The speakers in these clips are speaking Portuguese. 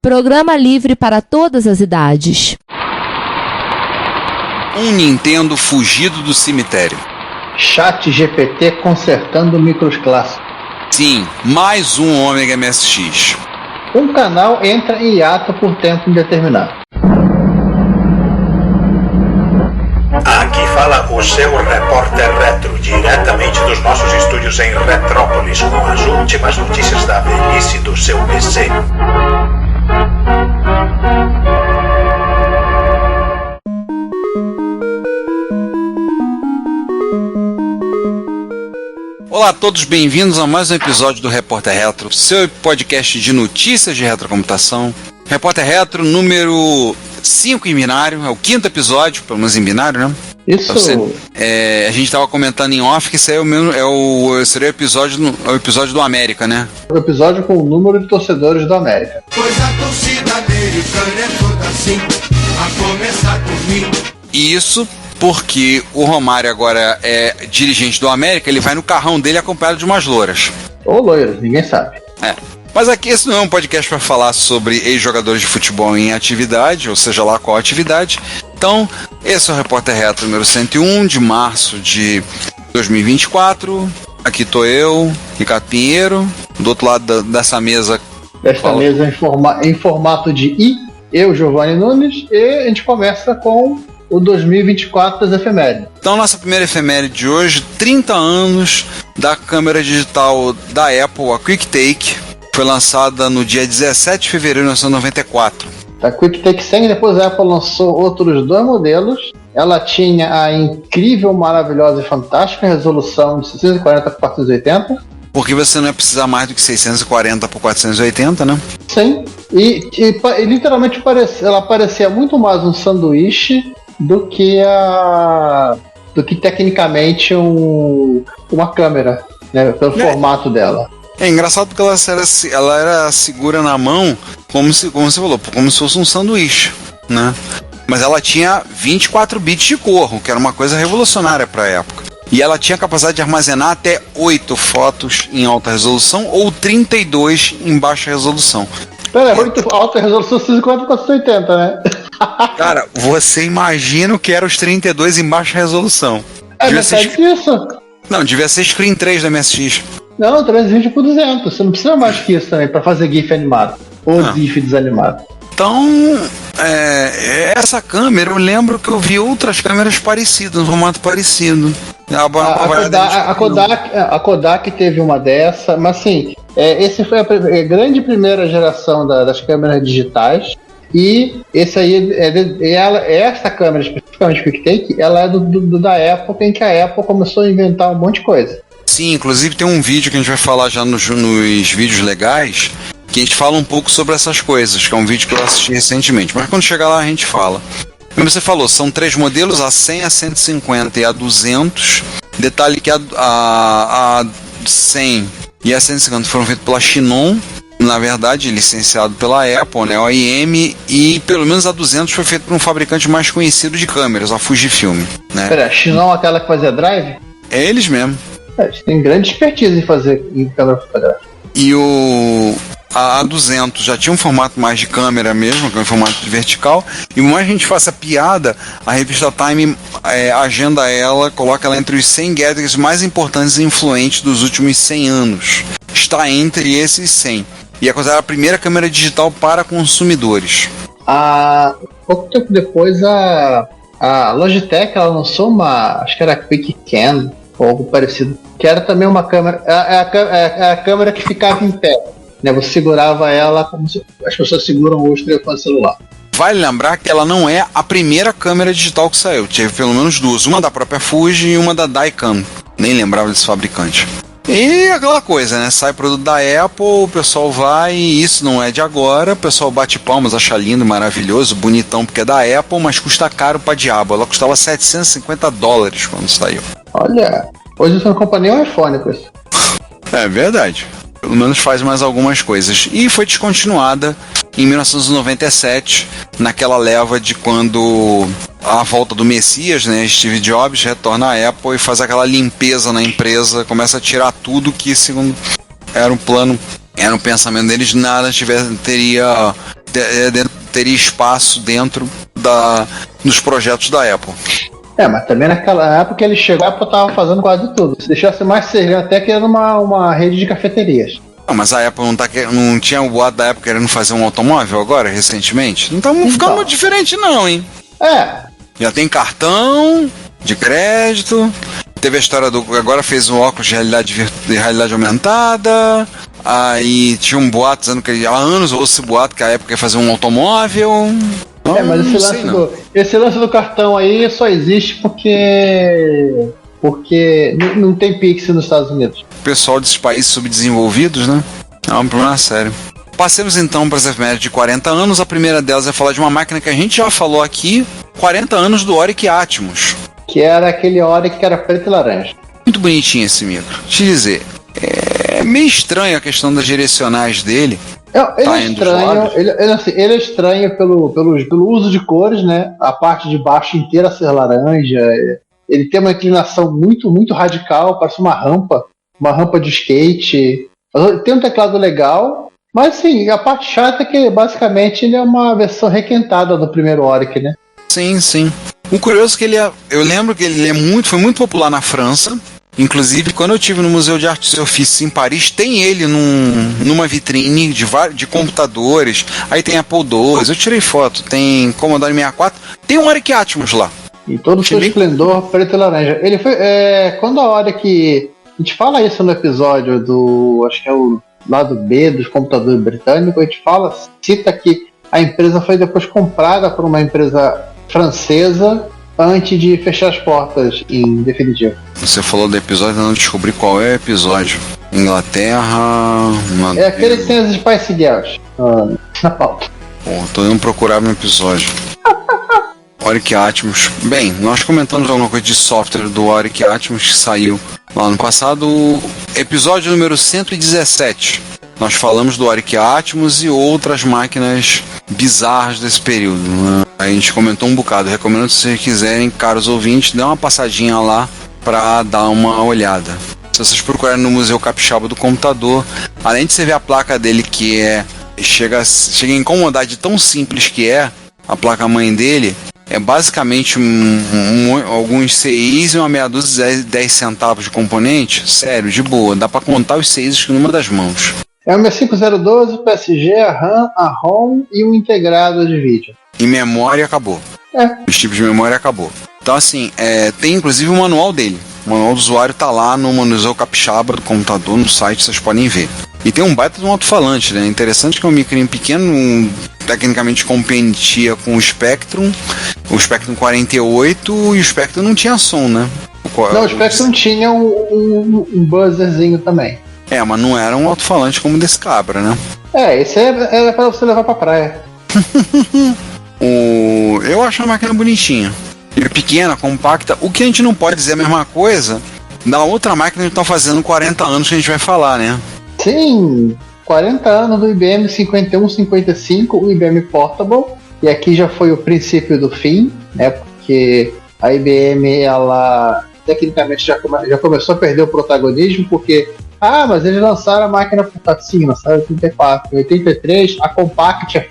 Programa livre para todas as idades. Um Nintendo fugido do cemitério. ChatGPT consertando micros clássicos. Sim, mais um Ômega MSX. Um canal entra em hiato por tempo indeterminado. Aqui fala o seu repórter retro, diretamente dos nossos estúdios em Retrópolis, com as últimas notícias da velhice do seu PC. Olá a todos, bem-vindos a mais um episódio do Repórter Retro, seu podcast de notícias de retrocomputação. Repórter Retro número 5 em binário, é o 5º episódio, pelo menos em binário, né? Isso. A gente estava comentando em off que esse aí seria o episódio do América, né? O episódio com o número de torcedores do América. Pois a torcida americana é toda assim, a começar por mim. Isso porque o Romário agora é dirigente do América, ele vai no carrão dele acompanhado de umas louras. Ou loiros, ninguém sabe. Mas aqui esse não é um podcast para falar sobre ex-jogadores de futebol em atividade, ou seja lá qual atividade. Então, esse é o Repórter Retro número 101, de março de 2024. Aqui tô eu, Ricardo Pinheiro, do outro lado dessa mesa. Esta mesa em formato de I, eu, Giovanni Nunes, e a gente começa com o 2024 das efemérides. Então, nossa primeira efeméride de hoje, 30 anos da câmera digital da Apple, a QuickTake, foi lançada no dia 17 de fevereiro de 1994. A QuickTake 100, depois a Apple lançou outros dois modelos. Ela tinha a incrível, maravilhosa e fantástica resolução de 640 por 480. Porque você não ia precisar mais do que 640 por 480, né? Sim, e literalmente ela parecia muito mais um sanduíche do que tecnicamente uma câmera, né, pelo formato dela. É engraçado porque ela era segura na mão, como você falou, como se fosse um sanduíche, né? Mas ela tinha 24 bits de cor, que era uma coisa revolucionária para a época. E ela tinha a capacidade de armazenar até 8 fotos em alta resolução ou 32 em baixa resolução. Pera, 8 alta resolução 640 por 480, né? Cara, você imagina o que era os 32 em baixa resolução. Isso? Não, devia ser Screen 3 da MSX. Não, 320 por 200. Você não precisa mais que isso também pra fazer GIF animado. Ou GIF desanimado. Então, essa câmera, eu lembro que eu vi outras câmeras parecidas, um formato parecido. A Kodak teve uma dessa, mas assim, esse foi a grande primeira geração das câmeras digitais. E esse aí, essa câmera, especificamente QuickTake, ela é da época em que a Apple começou a inventar um monte de coisa. Sim, inclusive tem um vídeo que a gente vai falar já nos vídeos legais, que a gente fala um pouco sobre essas coisas, que é um vídeo que eu assisti recentemente. Mas quando chegar lá a gente fala. Como você falou, são 3 modelos, a 100, a 150 e a 200. Detalhe que a 100 e a 150 foram feitos pela Chinon, na verdade licenciado pela Apple, né, OEM, e pelo menos a 200 foi feito por um fabricante mais conhecido de câmeras, a Fujifilm, né? Pera, a Chinon, aquela que fazia drive? É eles mesmo. Eles têm grande expertise em fazer em câmera fotográfica. E a 200 já tinha um formato mais de câmera mesmo, que é um formato de vertical, e mais a gente faça piada, a revista Time agenda ela, coloca ela entre os 100 gadgets mais importantes e influentes dos últimos 100 anos. Está entre esses 100. E é considerada a primeira câmera digital para consumidores. Pouco tempo depois, a Logitech ela lançou acho que era Quick Cam, ou algo parecido, que era também uma câmera, a câmera que ficava em pé, né? Você segurava ela como se as pessoas seguram hoje o telefone celular. Vale lembrar que ela não é a primeira câmera digital que saiu, teve pelo menos duas, uma da própria Fuji e uma da Daikin, nem lembrava desse fabricante. E aquela coisa, né? Sai produto da Apple, o pessoal vai, e isso não é de agora, o pessoal bate palmas, acha lindo, maravilhoso, bonitão, porque é da Apple, mas custa caro pra diabo. Ela custava $750 quando saiu. Olha, hoje você não compra nem um iPhone com isso. É verdade. Pelo menos faz mais algumas coisas. E foi descontinuada em 1997, naquela leva de quando a volta do Messias, né, Steve Jobs, retorna à Apple e faz aquela limpeza na empresa, começa a tirar tudo que, segundo era um plano, era um pensamento deles, nada teria teria espaço dentro dos projetos da Apple. Mas também naquela época ele chegou, a Apple tava fazendo quase tudo. Se deixasse mais servindo, até que era uma rede de cafeterias. Mas a Apple não tinha o boato da Apple querendo fazer um automóvel agora, recentemente? Não tá ficando muito diferente não, hein? Já tem cartão de crédito, teve a história agora fez um óculos de realidade aumentada, aí tinha um boato dizendo que há anos ouço esse boato que a Apple quer fazer um automóvel. Mas esse lance do cartão aí só existe porque não tem Pix nos Estados Unidos. O pessoal desses países subdesenvolvidos, né? É um problema sério. Passemos então para as efemérides de 40 anos. A primeira delas é falar de uma máquina que a gente já falou aqui, 40 anos do Oric Atmos. Que era aquele Oric que era preto e laranja. Muito bonitinho esse micro. Te dizer, é meio estranho a questão das direcionais dele. Ele é estranho pelo uso de cores, né? A parte de baixo inteira ser laranja. Ele tem uma inclinação muito, muito radical, parece uma rampa de skate. Tem um teclado legal, mas sim, a parte chata é que basicamente ele é uma versão requentada do primeiro Oric, né? Sim, sim. O curioso é que eu lembro que ele foi muito popular na França. Inclusive, quando eu estive no Museu de Artes e Ofícios em Paris, tem ele numa vitrine de computadores. Aí tem Apple II, eu tirei foto. Tem Commodore 64, tem um Oric Atmos lá. E todo o seu esplendor preto e laranja. Ele foi. Quando a hora que. A gente fala isso no episódio do. Acho que é o lado B dos computadores britânicos. A gente cita que a empresa foi depois comprada por uma empresa francesa antes de fechar as portas em definitivo. Você falou do episódio, eu não descobri qual é o episódio. Inglaterra. É aquele que tem as Spice Girls na pauta. Pô, tô indo procurar no episódio. Oric Atmos. Bem, nós comentamos alguma coisa de software do Oric Atmos que saiu lá no passado. Episódio número 117. Nós falamos do Oric Atmos e outras máquinas bizarras desse período. A gente comentou um bocado. Recomendo, se vocês quiserem, caros ouvintes, dê uma passadinha lá para dar uma olhada. Se vocês procurarem no Museu Capixaba do Computador, além de você ver a placa dele que chega a incomodar de tão simples que é a placa-mãe dele, é basicamente alguns CIs e uma meia dúzia de 10 centavos de componente. Sério, de boa, dá para contar os CIs numa das mãos. É o 65012, o PSG, a RAM, a ROM e um integrado de vídeo. E memória acabou. Os tipos de memória acabou. Então assim, tem inclusive o manual dele. O manual do usuário tá lá no Museu Capixaba do Computador, no site, vocês podem ver. E tem um baita de um alto-falante, né? Interessante que é um micrinho pequeno, tecnicamente competia com o Spectrum 48, e o Spectrum não tinha som, né? Não, o Spectrum tinha um buzzerzinho também. Mas não era um alto-falante como o desse cabra, né? Esse era pra você levar pra praia. Eu acho a máquina bonitinha. Ele é pequena, compacta. O que a gente não pode dizer a mesma coisa da outra máquina que estão fazendo 40 anos que a gente vai falar, né? Sim, 40 anos do IBM 5155, o IBM Portable. E aqui já foi o princípio do fim, né? Porque a IBM, ela tecnicamente já começou a perder o protagonismo, porque mas eles lançaram a máquina portátil. Sim, lançaram em 84. Em 83, a Compaq tinha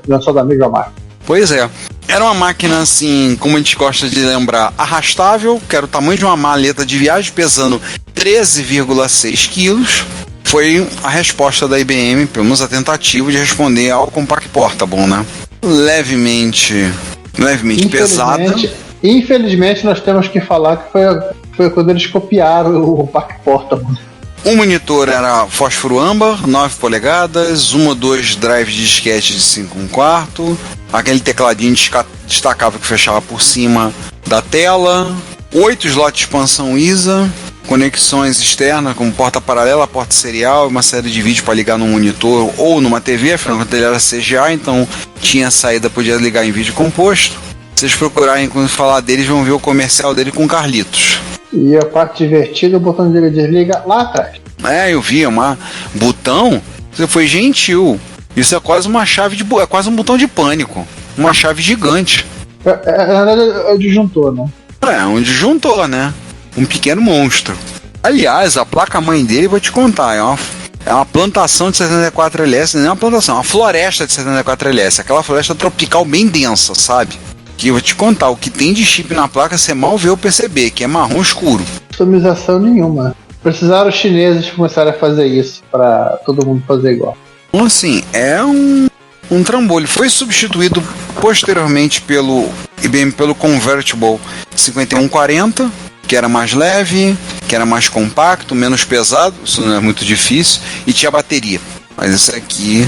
lançado a mesma máquina. Pois é. Era uma máquina, assim, como a gente gosta de lembrar, arrastável, que era o tamanho de uma maleta de viagem, pesando 13,6 quilos. Foi a resposta da IBM, pelo menos a tentativa de responder ao Compaq Portable, né? Levemente pesada. Infelizmente, nós temos que falar que foi quando eles copiaram o Compaq Portable. O monitor era fósforo âmbar, 9 polegadas, 1 ou 2 drives de disquete de 5/4, aquele tecladinho destacável que fechava por cima da tela, 8 slots de expansão ISA, conexões externas como porta paralela, porta serial e uma série de vídeos para ligar num monitor ou numa TV, afinal ele era CGA, então tinha saída, podia ligar em vídeo composto. Se vocês procurarem quando falar deles, vão ver o comercial dele com Carlitos. E a parte divertida, o botão de desliga lá atrás. Eu vi, botão, você foi gentil. Isso é quase uma chave é quase um botão de pânico. Uma chave gigante. Na verdade é o disjuntor, né? Um disjuntor, né? Um pequeno monstro. Aliás, a placa-mãe dele, vou te contar, é uma plantação de 74LS, não é uma plantação, é uma floresta de 74LS, aquela floresta tropical bem densa, sabe? Que eu vou te contar, o que tem de chip na placa você mal vê o PCB, que é marrom escuro. Customização nenhuma. Precisaram os chineses começarem a fazer isso pra todo mundo fazer igual. Então, assim, é um trambolho. Foi substituído posteriormente pelo IBM pelo Convertible 5140, que era mais leve, que era mais compacto, menos pesado, isso não é muito difícil, e tinha bateria. Mas esse aqui...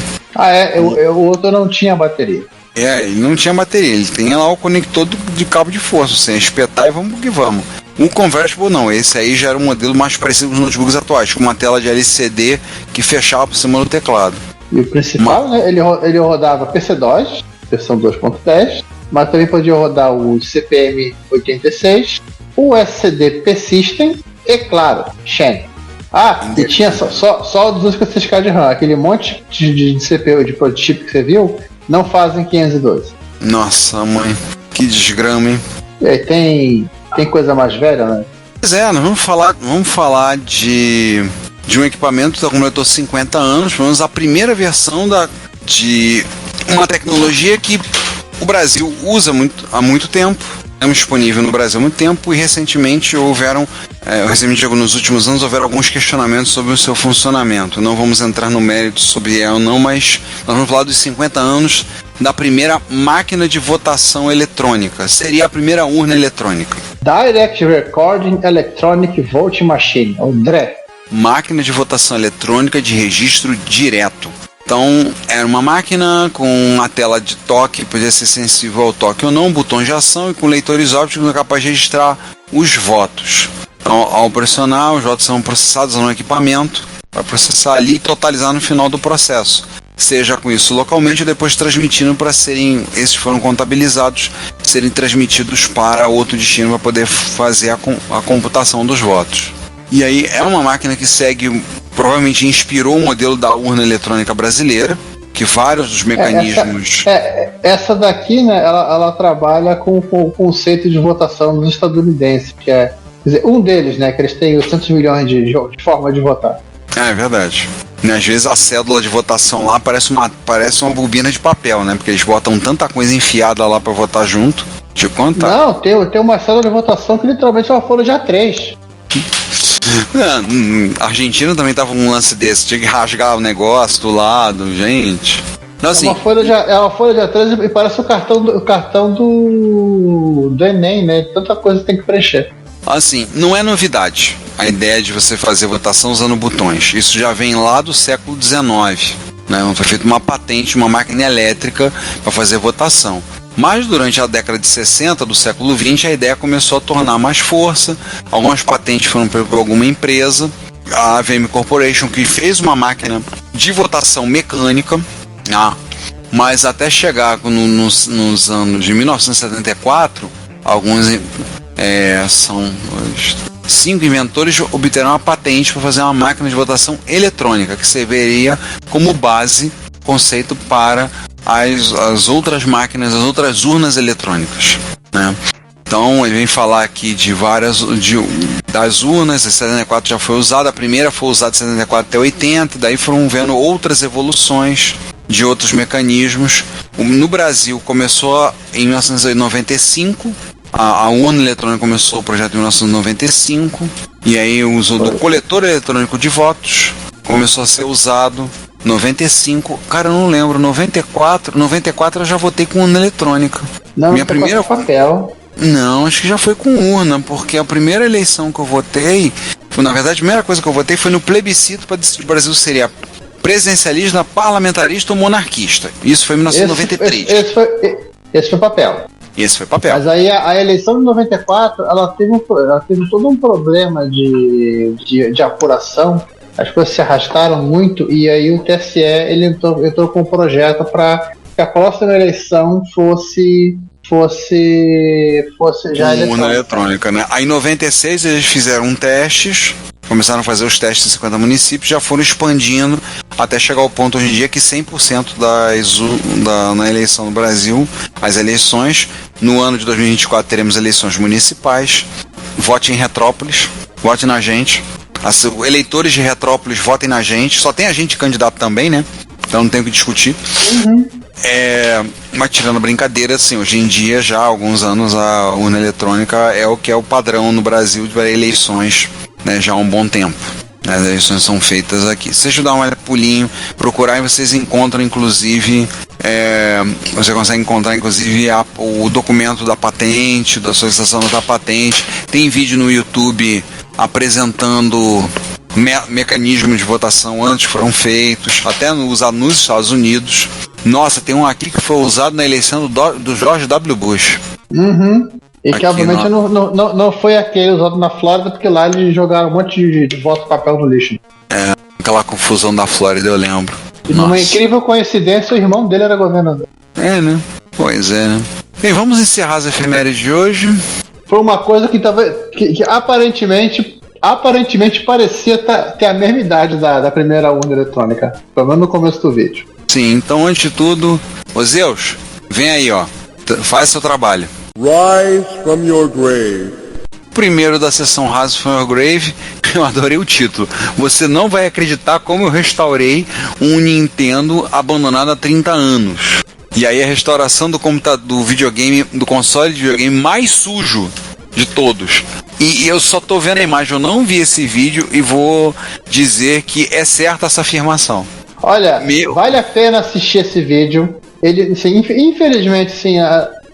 O outro não tinha bateria. Ele não tinha bateria, ele tem lá o conector de cabo de força, sem espetar e vamos que vamos. O Convertible não, esse aí já era um modelo mais parecido com os notebooks atuais, com uma tela de LCD que fechava por cima do teclado. E o principal, né, ele rodava PC-DOS, versão 2.10, mas também podia rodar o CPM 86, o SSD P-System e, claro, Xen. E tinha só 256K de RAM, aquele monte de CPU, de chip que você viu, não fazem 512. Nossa, mãe, que desgrama, hein? E aí tem coisa mais velha, né? Pois é, nós vamos falar de um equipamento que completou 50 anos, pelo menos a primeira versão de uma tecnologia que o Brasil usa há muito tempo, é disponível no Brasil há muito tempo, e recentemente nos últimos anos houveram alguns questionamentos sobre o seu funcionamento. Não vamos entrar no mérito sobre ela ou não, mas nós vamos falar dos 50 anos da primeira máquina de votação eletrônica. Seria a primeira urna eletrônica. Direct Recording Electronic Voting Machine, ou DRE. Máquina de votação eletrônica de registro direto. Então, era uma máquina com uma tela de toque, podia ser sensível ao toque ou não, botões de ação e com leitores ópticos capazes de registrar os votos. Então, ao pressionar, os votos são processados no equipamento para processar ali e totalizar no final do processo. Seja com isso localmente ou depois transmitindo para esses foram contabilizados, serem transmitidos para outro destino para poder fazer a computação dos votos. E aí é uma máquina que provavelmente inspirou o modelo da urna eletrônica brasileira, que vários dos mecanismos... Essa daqui, né, ela trabalha com o conceito de votação dos estadunidenses, que é, quer dizer, um deles, né, que eles têm 800 milhões de formas de votar. É verdade. Às vezes a cédula de votação lá parece uma bobina de papel, né, porque eles botam tanta coisa enfiada lá para votar junto. Deixa eu contar. Não, tem uma cédula de votação que literalmente é uma folha de A3. A Argentina também tava com um lance desse, tinha que rasgar o negócio do lado, gente. Então, assim, é uma folha de A3 e parece o cartão do Enem, né? Tanta coisa tem que preencher. Assim, não é novidade a ideia de você fazer votação usando botões. Isso já vem lá do século XIX, né? Foi feita uma patente, uma máquina elétrica para fazer votação. Mas durante a década de 60 do século XX, a ideia começou a tornar mais força. Algumas patentes foram por alguma empresa, a AVM Corporation, que fez uma máquina de votação mecânica, mas até chegar nos anos de 1974, são 5 inventores obterão a patente para fazer uma máquina de votação eletrônica, que serviria como base, conceito para as outras máquinas, as outras urnas eletrônicas, né? Então ele vem falar aqui das urnas. A 74 já foi usada, a primeira foi usada de 74 até 80, daí foram vendo outras evoluções de outros mecanismos. No Brasil começou em 1995, a urna eletrônica começou o projeto em 1995, e aí o uso do coletor eletrônico de votos começou a ser usado. 95, cara, eu não lembro, 94 eu já votei com urna eletrônica. Não, minha primeira papel. Não, acho que já foi com urna, porque a primeira eleição que eu votei, na verdade, a primeira coisa que eu votei foi no plebiscito para decidir se o Brasil seria presidencialista, parlamentarista ou monarquista. Isso foi em 1993. Esse foi papel. Esse foi papel. Mas aí a eleição de 94, ela teve todo um problema de apuração. As coisas se arrastaram muito e aí o TSE ele entrou com um projeto para que a próxima eleição fosse já eletrônica, né? Aí em 96 eles fizeram testes, começaram a fazer os testes em 50 municípios, já foram expandindo até chegar ao ponto hoje em dia que 100% na eleição no Brasil, as eleições, no ano de 2024 teremos eleições municipais. Vote em Retrópolis, vote na gente. Eleitores de Retrópolis, votem na gente. Só tem a gente candidato também, né? Então não tem o que discutir. Mas tirando brincadeira, assim, hoje em dia, já há alguns anos, a urna eletrônica é o que é o padrão no Brasil para eleições, né, já há um bom tempo. As eleições são feitas aqui. Se vocês dar um pulinho, procurar, e vocês encontram, inclusive, você consegue encontrar, inclusive, o documento da patente, da solicitação da patente. Tem vídeo no YouTube apresentando mecanismos de votação antes foram feitos, até usado nos Estados Unidos. Nossa, tem um aqui que foi usado na eleição do George W. Bush. E que obviamente não foi aquele usado na Flórida, porque lá eles jogaram um monte de voto papel no lixo. Aquela confusão da Flórida, eu lembro. E numa incrível coincidência, o irmão dele era governador. Né? Pois é, né? Bem, vamos encerrar as efemérides de hoje. Foi uma coisa que aparentemente parecia ter a mesma idade da primeira urna eletrônica, pelo menos no começo do vídeo. Sim, então antes de tudo, ô Zeus, vem aí, ó, faz seu trabalho. Rise from your grave. Primeiro da sessão Rise from Your Grave, eu adorei o título. Você não vai acreditar como eu restaurei um Nintendo abandonado há 30 anos. E aí a restauração do videogame, do console de videogame mais sujo de todos. E eu só tô vendo a imagem, eu não vi esse vídeo e vou dizer que é certa essa afirmação. Olha, vale a pena assistir esse vídeo. Ele, assim, infelizmente, assim,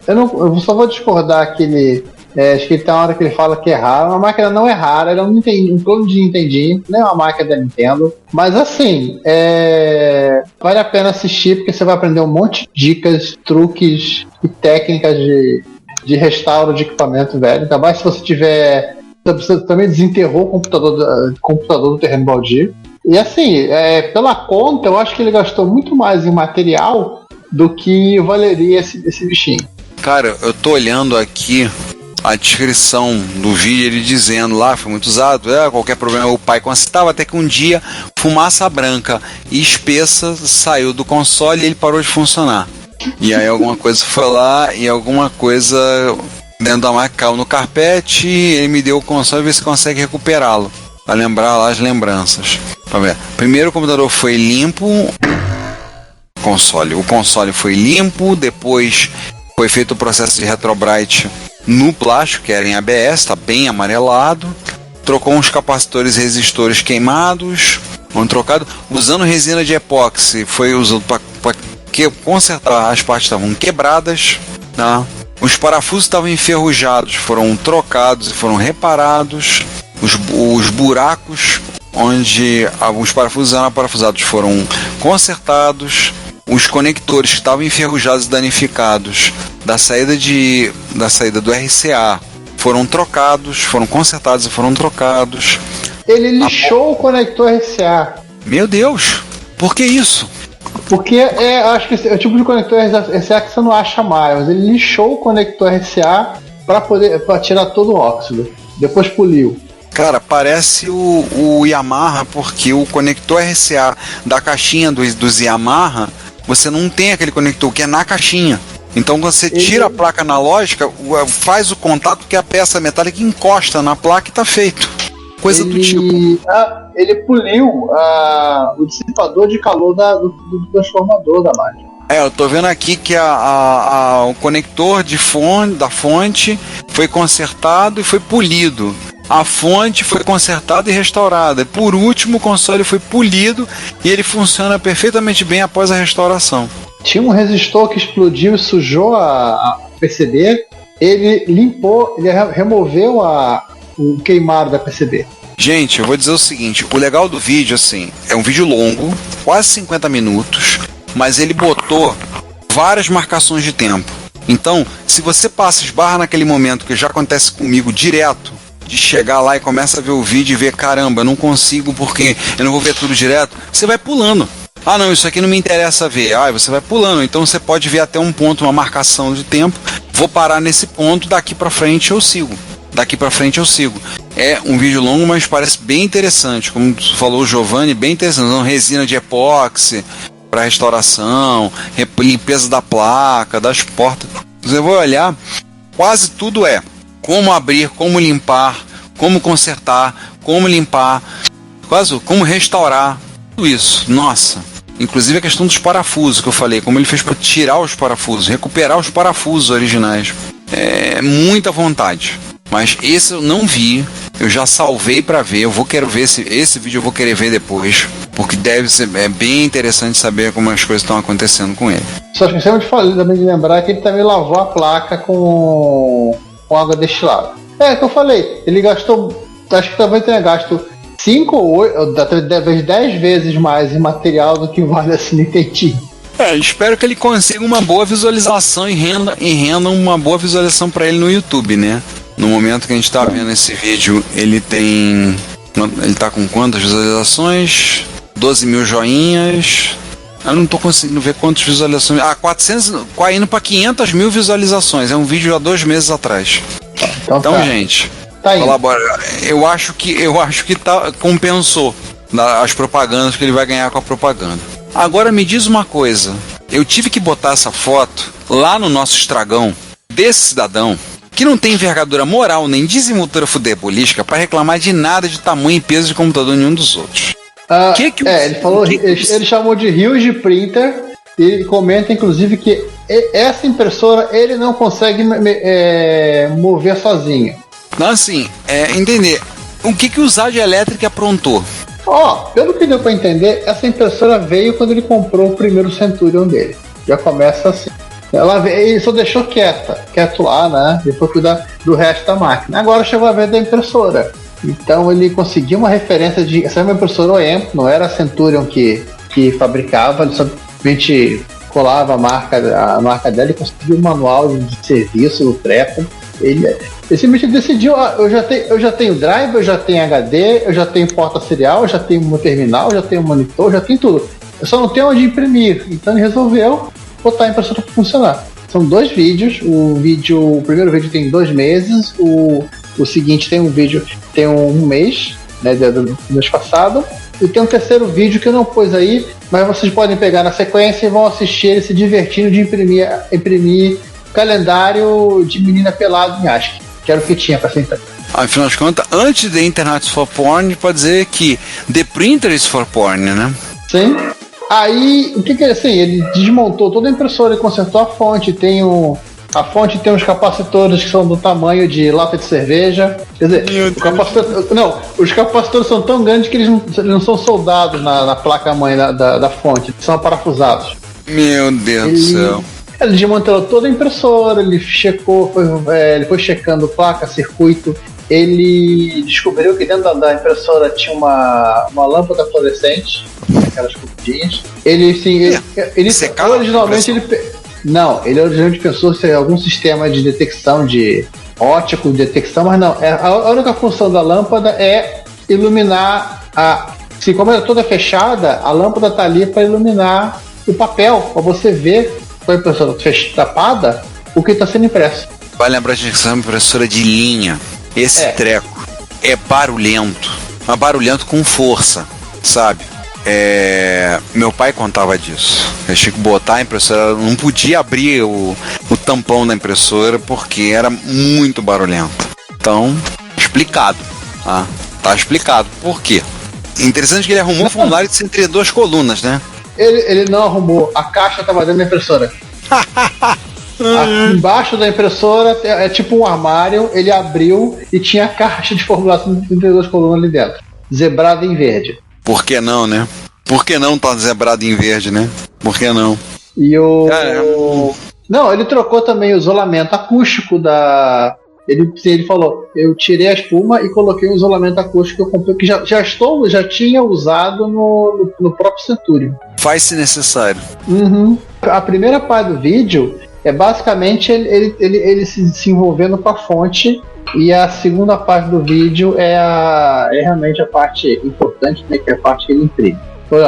eu só vou discordar que ele. Acho que ele tem uma hora que ele fala que é raro. A máquina não é rara, ele é um clone de Nintendinho, nem uma máquina da Nintendo. Mas assim, vale a pena assistir, porque você vai aprender um monte de dicas, truques e técnicas de restauro de equipamento velho. Ainda mais se você tiver. Você também desenterrou o computador do terreno baldio. E assim, pela conta, eu acho que ele gastou muito mais em material do que valeria esse bichinho. Cara, eu tô olhando aqui a descrição do vídeo, ele dizendo lá, foi muito usado, qualquer problema o pai constatava, até que um dia fumaça branca e espessa saiu do console e ele parou de funcionar. E aí alguma coisa foi lá e alguma coisa dentro da máquina caiu no carpete, ele me deu o console e vê se consegue recuperá-lo, para lembrar lá as lembranças. Pra ver. Primeiro o computador foi limpo, o console foi limpo, depois foi feito o processo de Retrobrite no plástico, que era em ABS, está bem amarelado, trocou uns capacitores resistores queimados, trocado, usando resina de epóxi, foi usado para consertar as partes que estavam quebradas, tá? Os parafusos estavam enferrujados, foram trocados e foram reparados, os buracos onde os parafusos eram parafusados foram consertados, os conectores que estavam enferrujados e danificados da saída do RCA foram trocados, foram consertados e foram trocados. Ele lixou o conector RCA. Meu Deus, por que isso? Porque acho que é o tipo de conector RCA que você não acha mais, mas ele lixou o conector RCA para tirar todo o óxido. Depois poliu. Cara, parece o Yamaha, porque o conector RCA da caixinha dos Yamaha, você não tem aquele conector que é na caixinha. Então quando você tira a placa analógica, faz o contato que a peça metálica encosta na placa e tá feito. Coisa do tipo. Ele poliu o dissipador de calor do transformador da máquina. Eu tô vendo aqui que o conector da fonte foi consertado e foi polido. A fonte foi consertada e restaurada. Por último, o console foi polido e ele funciona perfeitamente bem após a restauração. Tinha um resistor que explodiu e sujou a PCB. Ele limpou, ele removeu o queimado da PCB. Gente, eu vou dizer o seguinte, o legal do vídeo, assim, é um vídeo longo, quase 50 minutos, mas ele botou várias marcações de tempo. Então, se você esbarra naquele momento que já acontece comigo direto, de chegar lá e começa a ver o vídeo e ver, caramba, eu não consigo porque eu não vou ver tudo direto, você vai pulando. Ah não, isso aqui não me interessa ver. Você vai pulando, então você pode ver até um ponto, uma marcação de tempo, vou parar nesse ponto, daqui pra frente eu sigo. É um vídeo longo, mas parece bem interessante, como falou o Giovanni, bem interessante, uma resina de epóxi para restauração, limpeza da placa, das portas. Você vai olhar, quase tudo como abrir, como limpar, como consertar, como limpar, quase como restaurar, tudo isso. Nossa, inclusive a questão dos parafusos que eu falei, como ele fez para tirar os parafusos, recuperar os parafusos originais. É muita vontade. Mas esse eu não vi, eu já salvei pra ver, quero ver esse vídeo, eu vou querer ver depois, porque é bem interessante saber como as coisas estão acontecendo com ele. Só esquecemos também de lembrar que ele também lavou a placa com água destilada. É, que eu falei, ele gastou, acho que também tenha gasto 5 ou 8, talvez 10 vezes mais em material do que vale a Nintendo. Espero que ele consiga uma boa visualização e renda uma boa visualização pra ele no YouTube, né? No momento que a gente tá vendo esse vídeo, ele tá com quantas visualizações? 12 mil joinhas. Eu não tô conseguindo ver quantas visualizações. 400, indo pra 500 mil visualizações. É um vídeo há 2 meses atrás. Então tá. Gente, tá colabora. Eu acho que compensou as propagandas que ele vai ganhar com a propaganda. Agora me diz uma coisa. Eu tive que botar essa foto lá no nosso estragão desse cidadão que não tem envergadura moral nem desenvoltura futebolística para reclamar de nada de tamanho e peso de computador nenhum dos outros. Ele chamou de rios de printer e ele comenta inclusive que essa impressora ele não consegue mover sozinho. Então assim, entender o que o Zad Electric aprontou. Pelo que deu para entender, essa impressora veio quando ele comprou o primeiro Centurion dele. Já começa assim. Ele só deixou quieto lá, né? Depois cuidar do resto da máquina. Agora chegou a vez da impressora. Então ele conseguiu uma referência de. Essa é uma impressora OEM, não era a Centurion que fabricava, ele simplesmente colava a marca dela e conseguiu um manual de serviço do treco. Ele simplesmente decidiu: eu já tenho drive, eu já tenho HD, eu já tenho porta serial, eu já tenho um terminal, eu já tenho um monitor, já tenho tudo. Eu só não tenho onde imprimir. Então ele resolveu botar a impressora para funcionar. São 2 vídeos. O primeiro vídeo tem 2 meses. O seguinte tem tem um mês, né, do mês passado. E tem um terceiro vídeo que eu não pus aí, mas vocês podem pegar na sequência e vão assistir ele se divertindo de imprimir calendário de menina pelada em ASCII, que era o que tinha para sentar. Afinal de contas, antes de Internet for Porn, pode dizer que The Printer is for Porn, né? Sim. Aí, o que assim, ele desmontou toda a impressora e consertou a fonte. A fonte tem uns capacitores que são do tamanho de lata de cerveja. Quer dizer, os capacitores são tão grandes que eles não são soldados na placa-mãe da fonte, eles são parafusados. Meu Deus do céu. Ele desmantelou toda a impressora, ele ele foi checando placa, circuito. Ele descobriu que dentro da impressora tinha uma lâmpada fluorescente, aquelas cupidinhas. Ele originalmente pensou ser algum sistema de detecção de ótico, detecção, mas não. A única função da lâmpada é iluminar como ela é toda fechada, a lâmpada está ali para iluminar o papel, para você ver com a impressora tapada o que está sendo impresso. Vai lembrar de que é uma impressora de linha. Esse treco é barulhento, mas barulhento com força, sabe? Meu pai contava disso. Eu tinha que botar a impressora, não podia abrir o tampão da impressora porque era muito barulhento. Então, explicado. Tá explicado. Por quê? Interessante que ele arrumou um formulário de 132 colunas, né? Ele não arrumou, a caixa estava dentro da impressora. Embaixo da impressora é tipo um armário, ele abriu e tinha a caixa de formulação de 32 colunas ali dentro, zebrada em verde. Por que não, né? Por que não tá zebrado em verde, né? Por que não? Não, ele trocou também o isolamento acústico ele falou, eu tirei a espuma e coloquei um isolamento acústico que eu comprei, que já tinha usado no próprio Centurion. Faz se necessário. Uhum. A primeira parte do vídeo é basicamente ele se envolvendo com a fonte, e a segunda parte do vídeo é realmente a parte importante, né, que é a parte que ele imprime.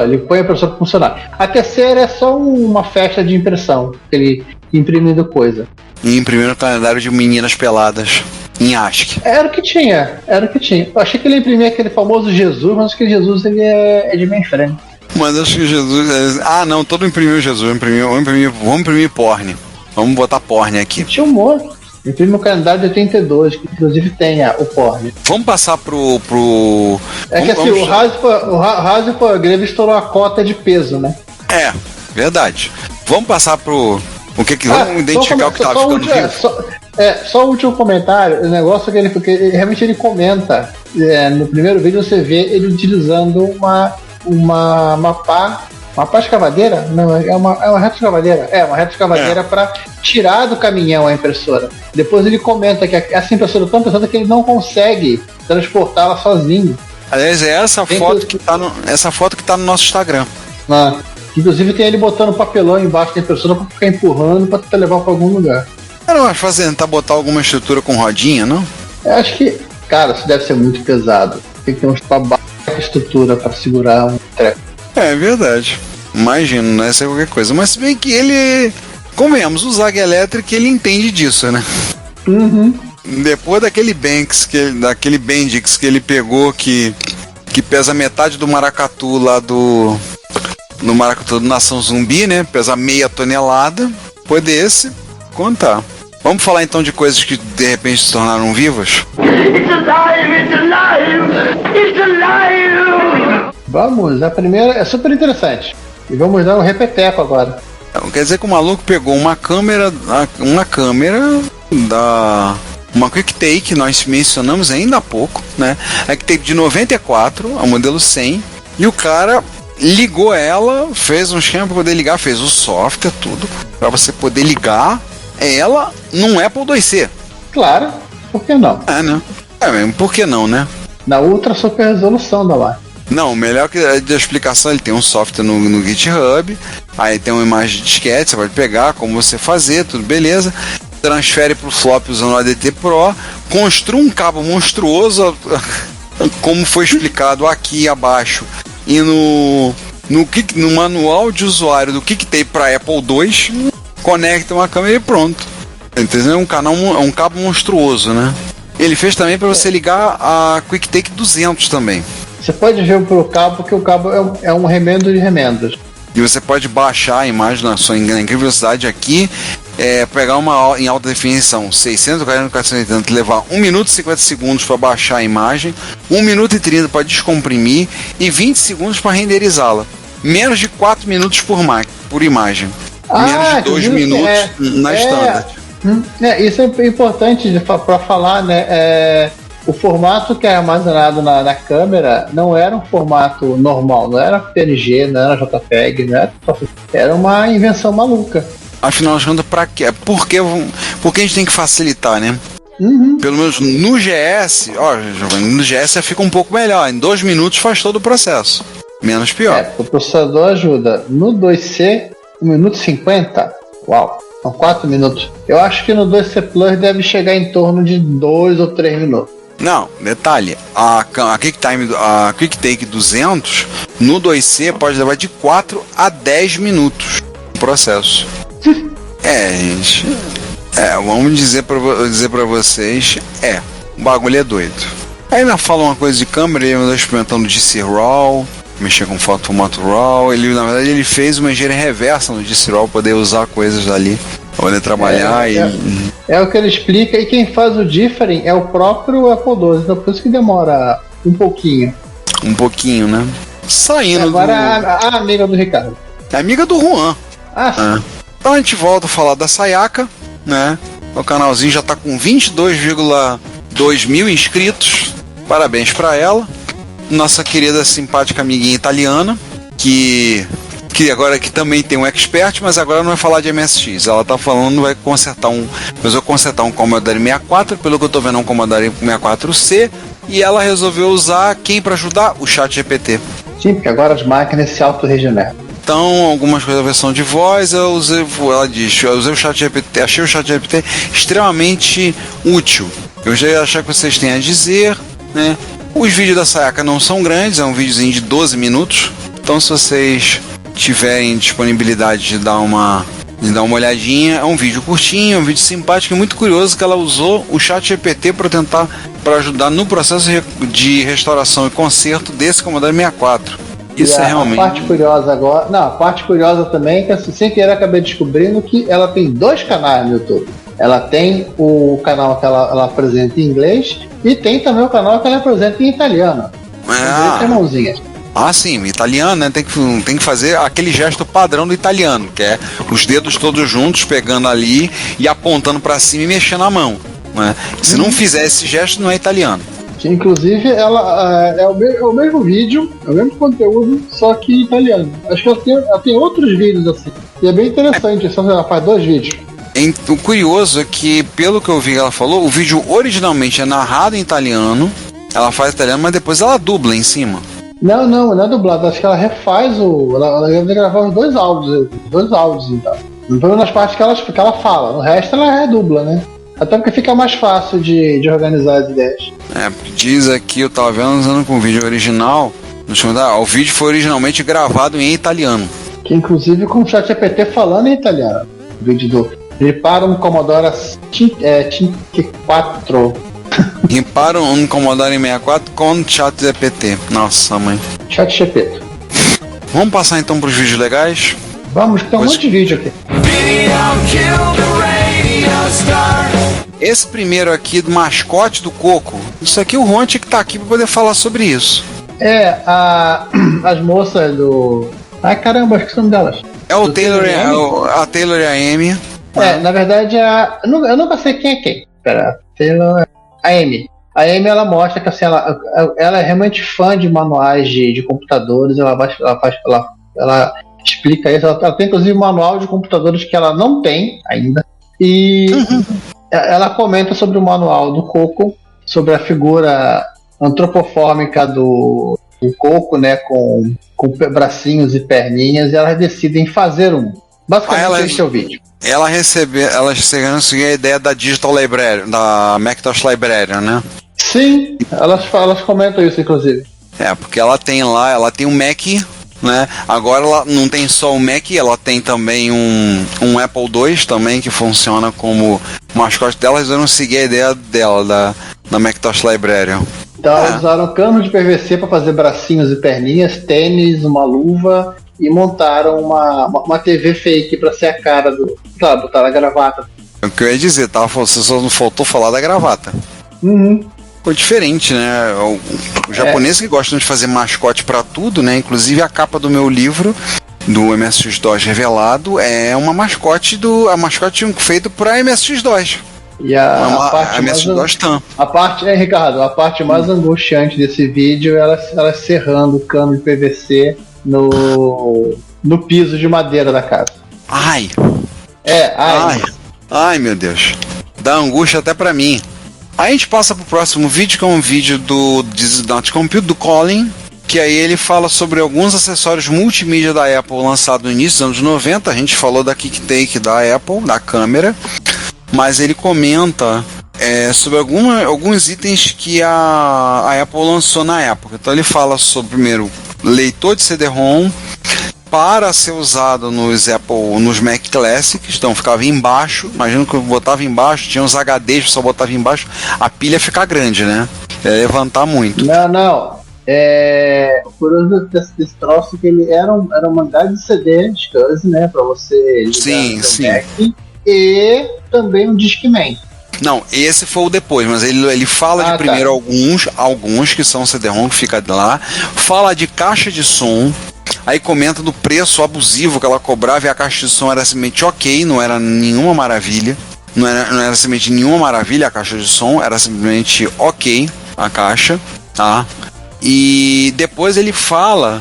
Ele põe a impressora para funcionar. A terceira é só uma festa de impressão, ele imprimindo coisa. E imprimindo o calendário de meninas peladas em ASCII. Era o que tinha. Eu achei que ele imprimia aquele famoso Jesus, mas aquele Jesus ele é de mainframe. Mas acho que Jesus... não, todo imprimiu Jesus. Vamos imprimir porn. Vamos botar porn aqui. Tinha um monte. Inclusive no calendário de 82, que inclusive tem o porn. Vamos passar pro... É que assim, o Hasgrave estourou a cota de peso, né? É, verdade. Vamos passar pro... Vamos identificar o que tava ficando vivo. Só o último comentário, o negócio que ele realmente ele comenta. No primeiro vídeo você vê ele utilizando uma pá escavadeira? Não, é uma reta escavadeira. É, uma reta escavadeira para tirar do caminhão a impressora. Depois ele comenta que essa impressora é tão pesada que ele não consegue transportá-la sozinho. Aliás, é essa foto que tá no nosso Instagram. Inclusive tem ele botando papelão embaixo da impressora para ficar empurrando para tentar levar para algum lugar. Não vai tentar botar alguma estrutura com rodinha, não? Eu acho que, cara, isso deve ser muito pesado. Tem que ter uma estrutura para segurar um treco. É verdade. Imagino, não é ser qualquer coisa. Mas se bem que ele, convenhamos, o Zag Electric, ele entende disso, né? Uhum. Depois daquele Bendix que ele pegou, que pesa metade do maracatu lá do maracatu do Nação Zumbi, né? Pesa meia tonelada. Depois desse, contar. Vamos falar então de coisas que de repente se tornaram vivas? It's alive! It's alive! It's alive! Vamos, a primeira é super interessante. E vamos dar um repeteco agora. Então, quer dizer que o maluco pegou uma câmera uma Quick Take, nós mencionamos ainda há pouco, né? A Quick Take de 94, a modelo 100, e o cara ligou ela, fez um esquema para poder ligar, fez o software, tudo, para você poder ligar ela num Apple IIc. Claro, por que não? Né? Por que não, né? Na ultra super resolução da lá. Não, melhor que a explicação, ele tem um software no GitHub, aí tem uma imagem de disquete, você pode pegar, como você fazer, tudo beleza, transfere pro flop usando o ADT Pro, construa um cabo monstruoso, como foi explicado aqui abaixo, e no manual de usuário do QuickTape para Apple II, conecta uma câmera e pronto. Entendeu? É um cabo monstruoso, né? Ele fez também para você ligar a QuickTake 200 também. Você pode ver pelo cabo, porque o cabo é um remendo de remendos. E você pode baixar a imagem na sua incrível velocidade aqui, pegar uma em alta definição 640 x 480, levar 1 minuto e 50 segundos para baixar a imagem, 1 minuto e 30 para descomprimir e 20 segundos para renderizá-la. Menos de 4 minutos por imagem. Menos de 2 minutos na standard. Isso é importante para falar, né? O formato que é armazenado na câmera não era um formato normal, não era PNG, não era JPEG, não era uma invenção maluca. Afinal de contas, pra quê? Porque a gente tem que facilitar, né? Uhum. Pelo menos no GS, no GS fica um pouco melhor, em 2 minutos faz todo o processo. Menos pior. O processador ajuda. No 2C, 1 minuto e 50, uau, são 4 minutos. Eu acho que no 2C Plus deve chegar em torno de 2 ou 3 minutos. Não, detalhe, a QuickTake 200 no 2C pode levar de 4 a 10 minutos o processo. Gente, vamos dizer pra vocês, o bagulho é doido. Aí ainda fala uma coisa de câmera, ele andou experimentando DC RAW, mexer com formato RAW, na verdade ele fez uma engenharia reversa no DC RAW, poder usar coisas dali. Poder trabalhar é o que ele explica, e quem faz o differing é o próprio Apple II, então por isso que demora um pouquinho. Um pouquinho, né? Saindo agora a amiga do Ricardo. É amiga do Juan. Então a gente volta a falar da Sayaka, né? O canalzinho já tá com 22,2 mil inscritos. Parabéns pra ela. Nossa querida, simpática amiguinha italiana, que agora que também tem um expert, mas agora não vai falar de MSX. Ela tá falando, vai consertar um Commodore 64, pelo que eu tô vendo, um Commodore 64C, e ela resolveu usar quem para ajudar? O ChatGPT. Sim, porque agora as máquinas se auto-regeneram. Então, algumas coisas da versão de voz, ela diz, eu usei o ChatGPT, achei o ChatGPT extremamente útil. Eu já ia achar que vocês têm a dizer, né? Os vídeos da Sayaka não são grandes, é um videozinho de 12 minutos, então se vocês tiverem disponibilidade de dar uma olhadinha, é um vídeo curtinho, é um vídeo simpático e muito curioso, que ela usou o ChatGPT para ajudar no processo de restauração e conserto desse Commodore 64. Isso é realmente... A parte curiosa agora... Não, a parte curiosa também é que, sem querer, acabei descobrindo que ela tem 2 canais no YouTube. Ela tem o canal que ela apresenta em inglês e tem também o canal que ela apresenta em italiano. Tem mãozinhas. Ah, sim, italiano, né? Tem que fazer aquele gesto padrão do italiano, que é os dedos todos juntos, pegando ali e apontando pra cima e mexendo a mão. Né? Se não fizer esse gesto, não é italiano. Que, inclusive, ela é o mesmo vídeo, é o mesmo conteúdo, só que em italiano. Acho que ela tem outros vídeos assim. E é bem interessante, só que ela faz 2 vídeos. O curioso é que, pelo que eu vi que ela falou, o vídeo originalmente é narrado em italiano, ela faz italiano, mas depois ela dubla em cima. Não é dublado, acho que ela refaz ela deve gravar os 2 áudios então. Então nas partes que ela fala, no resto ela redubla, né? Até porque fica mais fácil de organizar as ideias. Diz aqui, eu tava vendo usando com o vídeo original, o vídeo foi originalmente gravado em italiano. Que inclusive com o ChatGPT falando em italiano. O vídeo do Ripara um Commodore 64. Ripara um Commodore 64 com ChatGPT. Nossa, mãe. ChatGPT. Vamos passar então pros vídeos legais? Vamos, tem um monte de vídeo aqui. Esse primeiro aqui do mascote do Coco, isso aqui o Ron tinha que tá aqui pra poder falar sobre isso. As moças do... Ai caramba, esqueci o nome delas. É o Taylor, a Taylor e a Amy. Na verdade eu nunca sei quem é quem. Pera, a Amy. A Amy, ela mostra que assim, ela é realmente fã de manuais de computadores, ela explica isso, ela tem inclusive um manual de computadores que ela não tem ainda. E ela comenta sobre o manual do Coco, sobre a figura antropomórfica do Coco, né, com bracinhos e perninhas, e elas decidem fazer um. Basicamente esse é o vídeo. Elas receberam a ideia da Digital Library, da Macintosh Library, né? Sim, elas comentam isso, inclusive. Porque ela tem um Mac, né? Agora ela não tem só o Mac, ela tem também um Apple II também, que funciona como mascote dela. Eles vão seguir a ideia dela, da Macintosh Library. Então elas usaram cano de PVC para fazer bracinhos e perninhas, tênis, uma luva, e montaram uma TV fake para ser a cara do... Claro, botaram a gravata. É o que eu ia dizer, você só não faltou falar da gravata. Ficou diferente, né? O japonês que gostam de fazer mascote pra tudo, né? Inclusive a capa do meu livro, do MSX-DOS Revelado, é uma mascote feito pra MSX-DOS. E a parte Ricardo, a parte mais angustiante desse vídeo é elas serrando o cano de PVC no piso de madeira da casa. Ai, meu Deus. Dá angústia até pra mim. Aí a gente passa pro próximo vídeo, que é um vídeo do This Is Not Compute, do Colin, que aí ele fala sobre alguns acessórios multimídia da Apple lançados no início dos anos 90. A gente falou da KickTake da Apple, da câmera, mas ele comenta sobre alguns itens que a Apple lançou na época. Então ele fala sobre, primeiro, leitor de CD-ROM para ser usado nos Mac Classics, então ficava embaixo. Imagino que eu botava embaixo, tinha uns HDs, só botava embaixo, a pilha ia ficar grande, né? Ia levantar muito. Não. O curioso desse troço que ele era um mangá de CD, SCSI, né? Pra você ligar no seu Mac, e também um Discman. Não, esse foi o depois, mas ele fala de primeiro alguns que são CD-ROM, que fica lá, fala de caixa de som, aí comenta do preço abusivo que ela cobrava, e a caixa de som era simplesmente ok, não era nenhuma maravilha, não era simplesmente nenhuma maravilha a caixa de som, era simplesmente ok a caixa, tá? E depois ele fala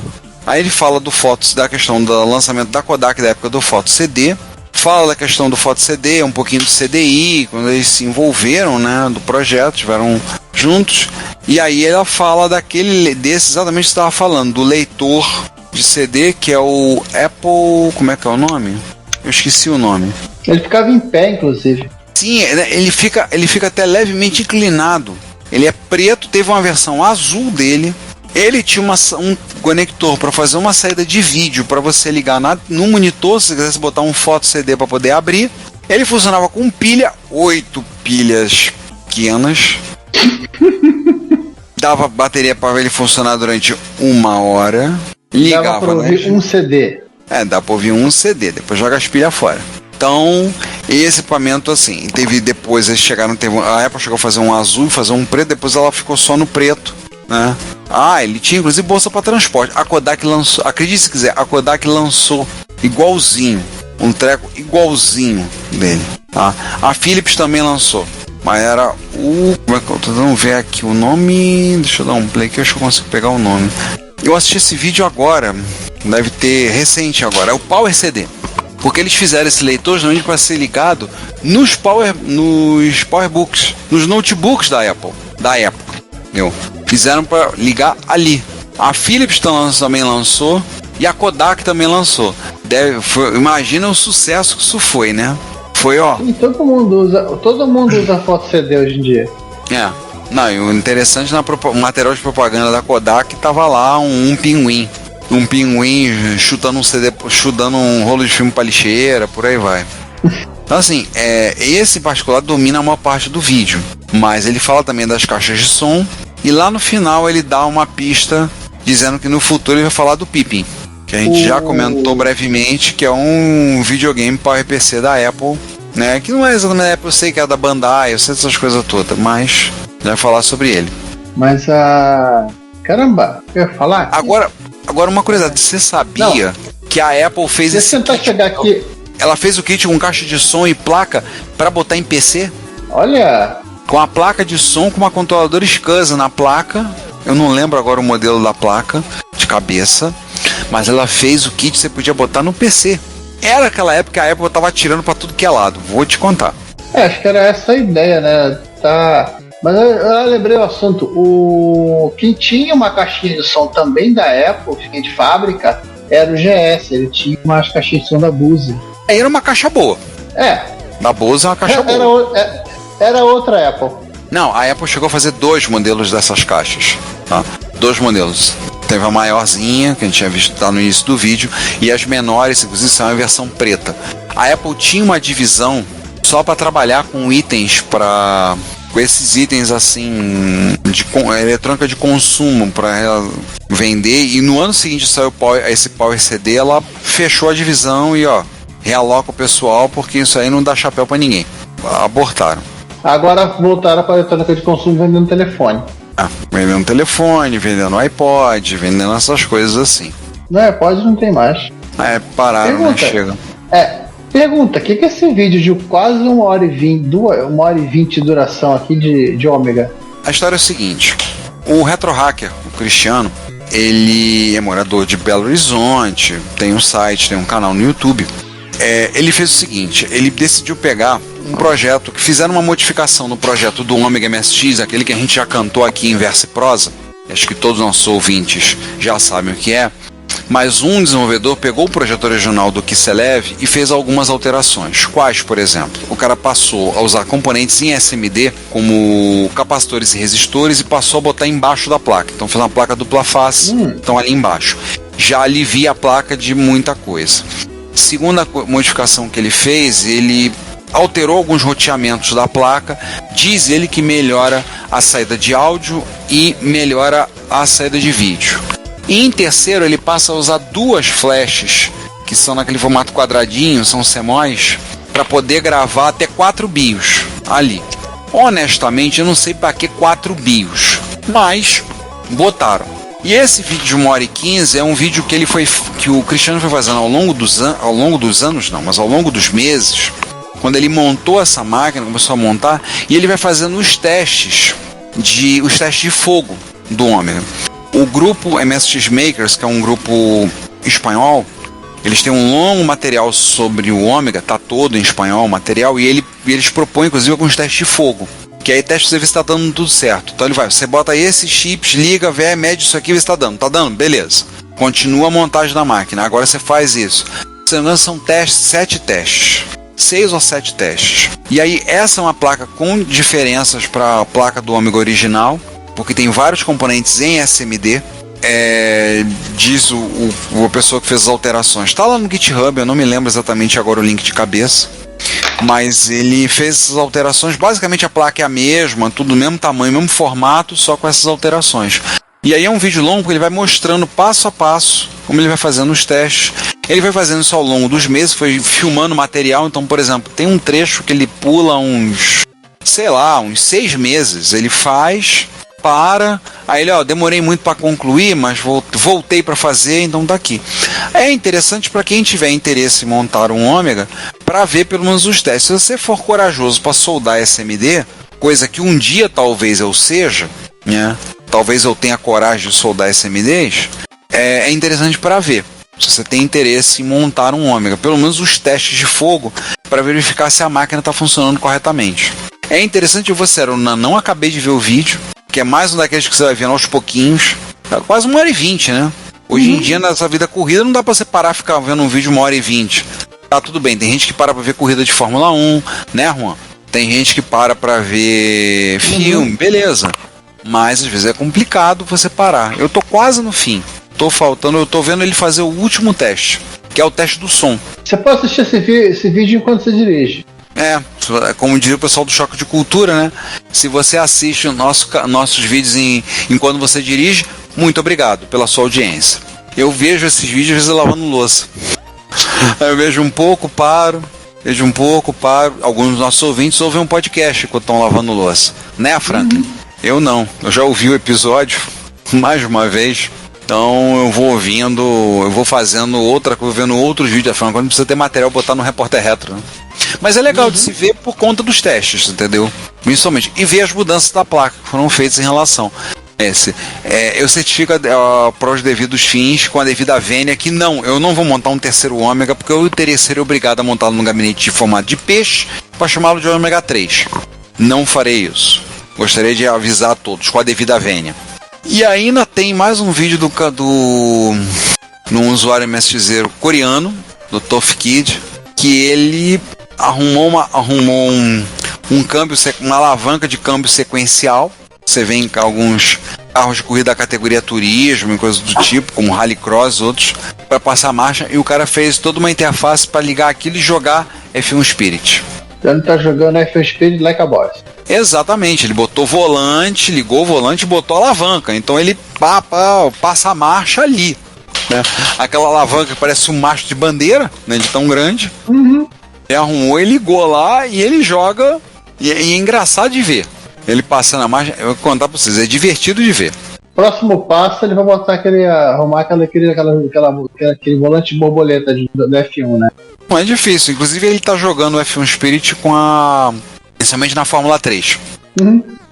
da questão do lançamento da Kodak da época do Foto CD, fala da questão do Foto CD, um pouquinho do CDI, quando eles se envolveram, né, do projeto, estiveram juntos, e aí ela fala desse exatamente que você estava falando, do leitor de CD, que é o Apple, como é que é o nome? Eu esqueci o nome. Ele ficava em pé, inclusive. Sim, ele fica até levemente inclinado. Ele é preto, teve uma versão azul dele. Ele tinha um conector para fazer uma saída de vídeo para você ligar no monitor, se você quisesse botar um foto CD para poder abrir. Ele funcionava com pilha, 8 pilhas pequenas. Dava bateria para ele funcionar durante 1 hora. Ligava, dava para ouvir um CD. Dá para ouvir um CD, depois joga as pilhas fora. Então, E esse equipamento, assim, teve depois, eles chegaram, a Apple chegou a fazer um azul, fazer um preto, depois ela ficou só no preto, né? Ele tinha inclusive bolsa para transporte. A Kodak lançou, acredite se quiser, a Kodak lançou igualzinho, um treco igualzinho dele, tá? A Philips também lançou, mas era o... Como é que eu tô tentando ver aqui o nome? Deixa eu dar um play aqui, acho que eu consigo pegar o nome. Eu assisti esse vídeo agora, deve ter recente agora, é o Power CD. Porque eles fizeram esse leitor justamente para ser ligado nos PowerBooks, nos notebooks da Apple, da época. Entendeu? Fizeram para ligar ali. A Philips também lançou e a Kodak também lançou. Imagina o sucesso que isso foi, né? Foi, ó. E todo mundo usa foto CD hoje em dia. Não, e o interessante o material de propaganda da Kodak tava lá um pinguim. Um pinguim chutando um CD, chutando um rolo de filme pra lixeira, por aí vai. Então assim, esse em particular domina a maior parte do vídeo, mas ele fala também das caixas de som, e lá no final ele dá uma pista dizendo que no futuro ele vai falar do Pippin, que a gente já comentou brevemente, que é um videogame PowerPC da Apple, né, que não é exatamente da Apple, eu sei que é da Bandai, eu sei dessas coisas todas, mas já vai falar sobre ele. Mas caramba, eu ia falar aqui. Agora uma curiosidade, você sabia que a Apple fez esse tentar kit? Chegar aqui. Ela fez o kit com caixa de som e placa para botar em PC? Olha! Com a placa de som, com uma controladora SCSI na placa. Eu não lembro agora o modelo da placa de cabeça, mas ela fez o kit, você podia botar no PC. Era aquela época que a Apple tava atirando para tudo que é lado, vou te contar. Acho que era essa a ideia, né? Mas eu lembrei o assunto. Quem tinha uma caixinha de som também da Apple, de fábrica, era o GS. Ele tinha umas caixinhas de som da Bose. Era uma caixa boa. Da Bose é uma caixa boa. Era outra Apple. Não, a Apple chegou a fazer 2 modelos dessas caixas. Tá? 2 modelos. Teve a maiorzinha, que a gente tinha visto no início do vídeo, e as menores, inclusive, são a versão preta. A Apple tinha uma divisão só para trabalhar com itens com esses itens assim de eletrônica de consumo para vender, e no ano seguinte saiu esse Power CD, ela fechou a divisão e realoca o pessoal, porque isso aí não dá chapéu para ninguém. Abortaram. Agora voltaram para a eletrônica de consumo vendendo telefone. Vendendo telefone, vendendo iPod, vendendo essas coisas assim. Não, iPod não tem mais. Pararam, né? Chega. Pergunta, o que é esse vídeo de quase 1h20, 1h20 de duração aqui de Ômega? A história é o seguinte, o Retro Hacker, o Cristiano, ele é morador de Belo Horizonte, tem um site, tem um canal no YouTube. Ele fez o seguinte, ele decidiu pegar um projeto, que fizeram uma modificação no projeto do Ômega MSX, aquele que a gente já cantou aqui em verso e prosa, acho que todos os nossos ouvintes já sabem o que é. Mas um desenvolvedor pegou o projeto original do Kiselev e fez algumas alterações. Quais, por exemplo? O cara passou a usar componentes em SMD, como capacitores e resistores, e passou a botar embaixo da placa. Então fez uma placa dupla face, então ali embaixo. Já alivia a placa de muita coisa. Segunda modificação que ele fez, ele alterou alguns roteamentos da placa. Diz ele que melhora a saída de áudio e melhora a saída de vídeo. E em terceiro, ele passa a usar 2 flashes, que são naquele formato quadradinho, são CMOS, para poder gravar até 4 BIOS ali. Honestamente, eu não sei para que 4 BIOS, mas botaram. E esse vídeo de 1h15 é um vídeo que o Cristiano foi fazendo ao longo dos meses, quando ele montou essa máquina, começou a montar, e ele vai fazendo os testes de fogo do Ômega. O grupo MSX Makers, que é um grupo espanhol, eles têm um longo material sobre o Ômega, tá todo em espanhol o material, e eles propõem inclusive alguns testes de fogo, que aí teste você vê se tá dando tudo certo. Então você bota esses chips, liga, mede isso aqui, vê se tá dando, beleza. Continua a montagem da máquina, agora você faz isso. Se não me engano, são 7 testes. 6 ou 7 testes. E aí essa é uma placa com diferenças para a placa do Ômega original, porque tem vários componentes em SMD. Diz a pessoa que fez as alterações. Está lá no GitHub, eu não me lembro exatamente agora o link de cabeça. Mas ele fez essas alterações. Basicamente a placa é a mesma, tudo do mesmo tamanho, mesmo formato, só com essas alterações. E aí é um vídeo longo porque ele vai mostrando passo a passo como ele vai fazendo os testes. Ele foi fazendo isso ao longo dos meses, foi filmando material. Então, por exemplo, tem um trecho que ele pula uns 6 meses. Ele faz, para, aí ele, demorei muito para concluir, mas voltei para fazer, então tá aqui. É interessante para quem tiver interesse em montar um Ômega, para ver pelo menos os testes. Se você for corajoso para soldar SMD, coisa que um dia talvez eu seja, né? Talvez eu tenha coragem de soldar SMDs, é interessante para ver. Se você tem interesse em montar um Ômega, pelo menos os testes de fogo, para verificar se a máquina está funcionando corretamente. É interessante, você não acabei de ver o vídeo, que é mais um daqueles que você vai vendo aos pouquinhos. É quase 1h20, né? Hoje em dia, nessa vida corrida, não dá pra você parar e ficar vendo um vídeo 1h20. Tá, tudo bem, tem gente que para pra ver corrida de Fórmula 1, né, Juan? Tem gente que para pra ver filme, beleza. Mas às vezes é complicado você parar. Eu tô quase no fim. Eu tô vendo ele fazer o último teste, que é o teste do som. Você pode assistir esse vídeo enquanto você dirige. Como diria o pessoal do Choque de Cultura, né? Se você assiste nossos vídeos enquanto você dirige, muito obrigado pela sua audiência. Eu vejo esses vídeos às vezes lavando louça. Aí eu vejo um pouco, paro. Alguns dos nossos ouvintes ouvem um podcast enquanto estão lavando louça. Né, Franklin? Eu não. Eu já ouvi o episódio mais de uma vez. Então eu vou ouvindo, eu vou fazendo vendo outros vídeos, quando não precisa ter material botar no Repórter Retro, né? Mas é legal de se ver por conta dos testes, entendeu? Principalmente. E ver as mudanças da placa que foram feitas em relação. Eu certifico a prós devidos fins com a devida vênia que eu não vou montar um terceiro Ômega, porque eu seria obrigado a montá-lo no gabinete de formato de peixe para chamá-lo de Ômega 3. Não farei isso. Gostaria de avisar a todos com a devida vênia. E ainda tem mais um vídeo num usuário MSXero coreano, do Tough Kid, que ele arrumou uma alavanca de câmbio sequencial. Você vê em alguns carros de corrida da categoria turismo e coisas do tipo, como Rallycross e outros, para passar marcha, e o cara fez toda uma interface para ligar aquilo e jogar F1 Spirit. Então ele tá jogando F1 Spirit like a boss. Exatamente, ele botou volante, ligou o volante e botou a alavanca. Então ele passa a marcha ali, né? Aquela alavanca que parece um macho de bandeira, né, de tão grande. Ele arrumou, ele ligou lá e ele joga. E é engraçado de ver. Ele passando a marcha, eu vou contar pra vocês, é divertido de ver. Próximo passo, ele vai botar arrumar aquele volante de borboleta do F1, né? Não é difícil, inclusive ele tá jogando o F1 Spirit principalmente na Fórmula 3.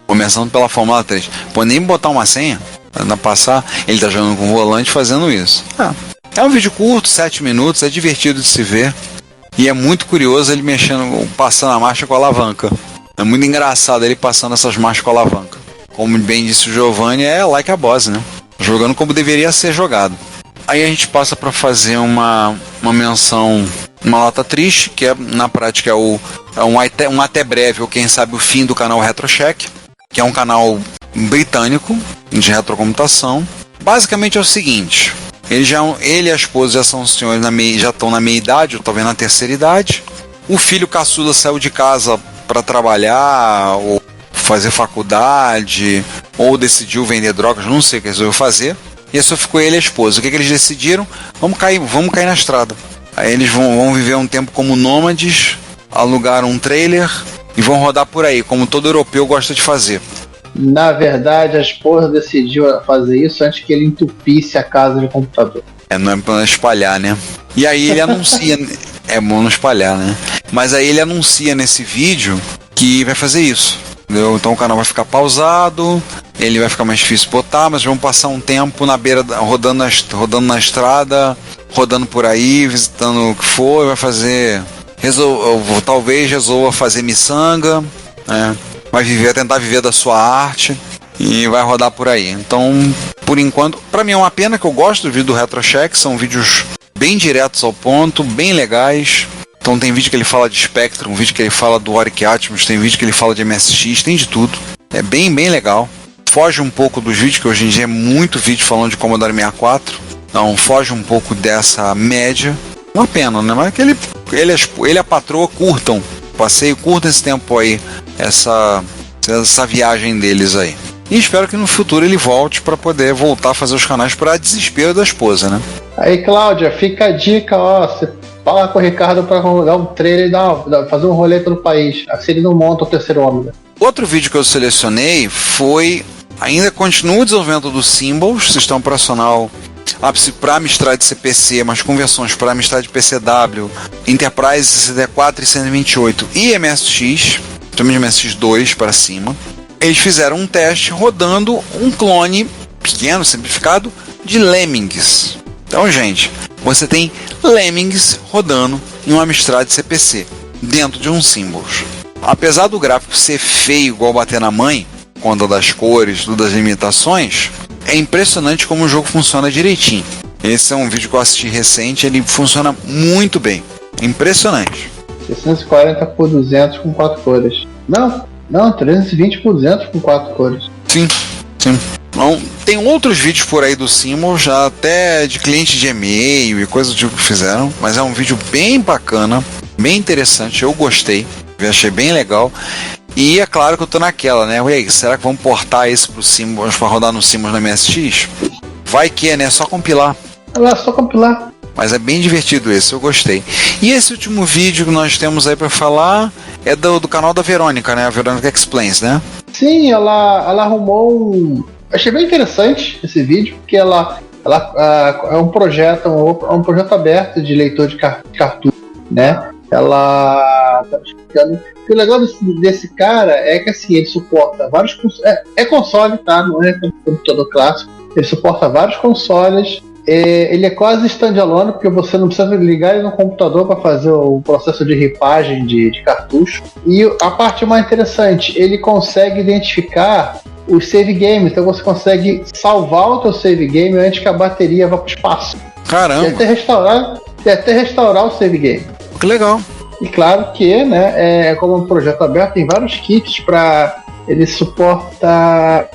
Começando pela Fórmula 3. Pô, nem botar uma senha pra passar, ele tá jogando com o volante fazendo isso. É um vídeo curto, 7 minutos, é divertido de se ver. E é muito curioso ele passando a marcha com a alavanca. É muito engraçado ele passando essas marchas com a alavanca. Como bem disse o Giovanni, é like a boss, né? Jogando como deveria ser jogado. Aí a gente passa para fazer uma menção, uma nota triste, que na prática é um até breve, ou quem sabe o fim do canal RetroCheck, que é um canal britânico de retrocomputação. Basicamente é o seguinte: ele e a esposa já são senhores já estão na meia idade, ou talvez na terceira idade. O filho caçula saiu de casa para trabalhar, ou fazer faculdade, ou decidiu vender drogas, não sei o que resolveu fazer. E só ficou ele e a esposa. O que eles decidiram? Vamos cair na estrada. Aí eles vão viver um tempo como nômades, alugaram um trailer e vão rodar por aí, como todo europeu gosta de fazer. Na verdade, a esposa decidiu fazer isso antes que ele entupisse a casa de computador. Não é pra espalhar, né? E aí ele anuncia... É bom não espalhar, né? Mas aí ele anuncia nesse vídeo que vai fazer isso. Entendeu? Então o canal vai ficar pausado, ele vai ficar mais difícil botar, mas vamos passar um tempo na beira, rodando na estrada, rodando por aí, visitando o que for, vai fazer... talvez resolva fazer miçanga, né? Vai tentar viver da sua arte e vai rodar por aí. Então, por enquanto, pra mim é uma pena, que eu gosto do vídeo do RetroCheck, são vídeos bem diretos ao ponto, bem legais. Então tem vídeo que ele fala de Spectrum, vídeo que ele fala do Oric Atmos, tem vídeo que ele fala de MSX, tem de tudo. É bem, bem legal. Foge um pouco dos vídeos, que hoje em dia é muito vídeo falando de Commodore 64. Então foge um pouco dessa média. Uma pena, né? Mas que ele e a patroa curtam o passeio, curtam esse tempo aí, essa viagem deles aí. E espero que no futuro ele volte para poder voltar a fazer os canais para desespero da esposa, né? Aí, Cláudia, fica a dica, ó. Você fala com o Ricardo pra dar um trailer e fazer um rolê pelo país. Assim ele não monta o terceiro ômega. Outro vídeo que eu selecionei foi... Ainda continua o desenvolvimento do Symbols, sistema operacional para Amstrad CPC, mas com versões para Amstrad PCW, Enterprise CD4 e 128 e MSX, também de MSX2 para cima. Eles fizeram um teste rodando um clone pequeno, simplificado, de Lemmings. Então, gente, você tem Lemmings rodando em um Amstrad CPC, dentro de um Symbols. Apesar do gráfico ser feio igual bater na mãe, conta das cores, das limitações, é impressionante como o jogo funciona direitinho. Esse é um vídeo que eu assisti recente, ele funciona muito bem. Impressionante. 640 por 200 com 4 cores. Não, 320 por 200 com 4 cores. Sim. Então, tem outros vídeos por aí do Symbols, já até de cliente de e-mail e coisas do tipo que fizeram, mas é um vídeo bem bacana, bem interessante, eu gostei, eu achei bem legal. E é claro que eu tô naquela, né? E aí, será que vamos portar esse pro Symbols para rodar no Symbols na MSX? Vai que, né? Só compilar. Só compilar. Mas é bem divertido esse, eu gostei. E esse último vídeo que nós temos aí para falar é do canal da Verônica, né? A Verônica Explains, né? Sim, ela arrumou um... Achei bem interessante esse vídeo, porque ela é um projeto aberto de leitor de cartucho, né? Ela tá explicando. O legal desse cara é que assim, ele suporta vários consoles. É console, tá? Não é computador clássico. Ele suporta vários consoles. Ele é quase standalone, porque você não precisa ligar ele no computador para fazer o processo de ripagem de cartucho. E a parte mais interessante, ele consegue identificar os save games. Então você consegue salvar o teu save game antes que a bateria vá para o espaço. Caramba! E até restaurar o save game. Que legal! E claro que, né, como um projeto aberto, tem vários kits para ele suportar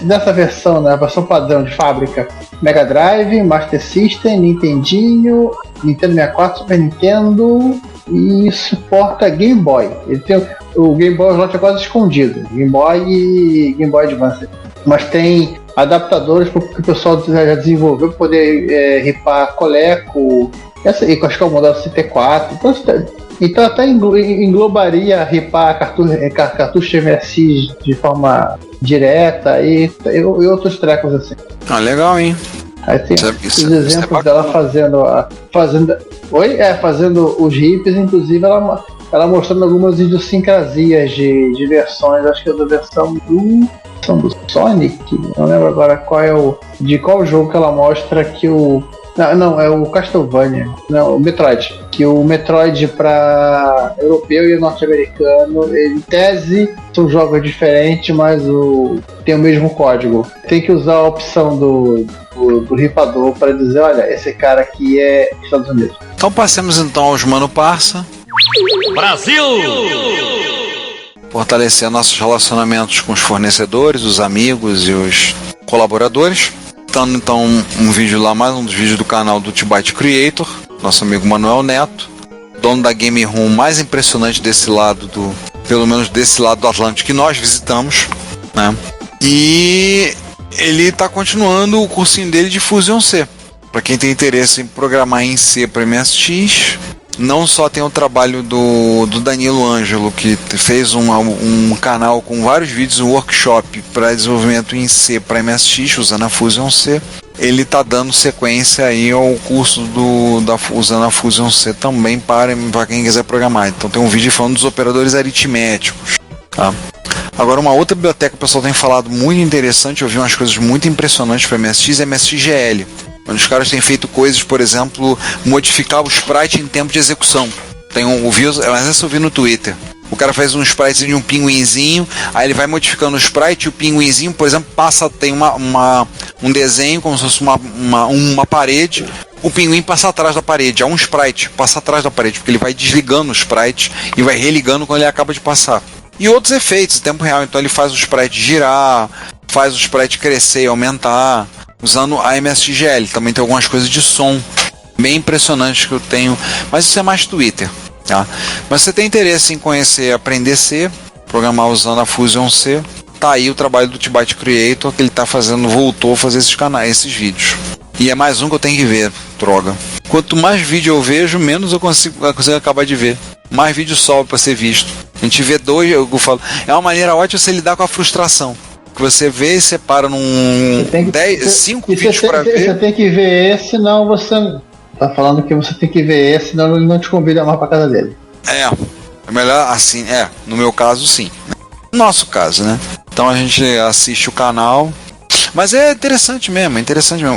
nessa versão, né, a versão padrão de fábrica, Mega Drive, Master System, Nintendinho, Nintendo 64, Super Nintendo e suporta Game Boy. Ele tem o Game Boy é quase escondido, Game Boy e Game Boy Advance. Mas tem adaptadores que o pessoal já desenvolveu para poder ripar Coleco, acho que é o modelo CT4. Então até englobaria ripar cartucho MSX de forma direta e outros trecos assim. Ah, legal, hein? Aí tem os exemplos dela fazendo os rips, inclusive ela mostrando algumas idiosincrasias de versões, acho que é da versão do Sonic, não lembro agora qual jogo que ela mostra que Não, é o Castlevania, não, o Metroid. Que o Metroid para europeu e norte-americano, em tese, são jogos diferentes, mas tem o mesmo código. Tem que usar a opção do ripador para dizer, olha, esse cara aqui é Estados Unidos. Então passemos então aos Mano Parça. Brasil! Fortalecer nossos relacionamentos com os fornecedores, os amigos e os colaboradores. Então um vídeo lá, mais um dos vídeos do canal do T-Byte Creator, nosso amigo Manuel Neto, dono da Game Room mais impressionante desse lado pelo menos desse lado do Atlântico que nós visitamos, né? E ele está continuando o cursinho dele de Fusion C. Para quem tem interesse em programar em C para MSX, não só tem o trabalho do Danilo Ângelo, que fez um canal com vários vídeos, um workshop para desenvolvimento em C para MSX, usando a Fusion C. Ele está dando sequência aí ao curso usando a Fusion C também para quem quiser programar. Então tem um vídeo falando dos operadores aritméticos. Tá? Agora, uma outra biblioteca que o pessoal tem falado muito interessante, eu vi umas coisas muito impressionantes para MSX, é MSXGL. Onde os caras têm feito coisas, por exemplo, modificar o sprite em tempo de execução. Mas essa eu vi no Twitter. O cara faz um sprite de um pinguinzinho, aí ele vai modificando o sprite e o pinguinzinho, por exemplo, tem um desenho como se fosse uma parede. O pinguim passa atrás da parede, é um sprite, passa atrás da parede, porque ele vai desligando o sprite e vai religando quando ele acaba de passar. E outros efeitos em tempo real, então ele faz o sprite girar, faz o sprite crescer e aumentar, usando a MSXGL. Também tem algumas coisas de som bem impressionantes que eu tenho, mas isso é mais Twitter, tá? Mas se você tem interesse em conhecer, aprender C, programar usando a Fusion C, tá aí o trabalho do T-Byte Creator, que ele tá fazendo, voltou a fazer esses vídeos. E é mais um que eu tenho que ver. droga. Quanto mais vídeo eu vejo, menos eu consigo acabar de ver. Mais vídeo sobe pra ser visto. A gente vê 2, eu falo, é uma maneira ótima você lidar com a frustração. Que você vê e separa num 5 vídeos pra ver. Você tem que ver esse, senão você... Tá falando que você tem que ver esse, senão ele não te convida mais pra casa dele. É melhor assim, no meu caso sim. No nosso caso, né? Então a gente assiste o canal. Mas é interessante mesmo.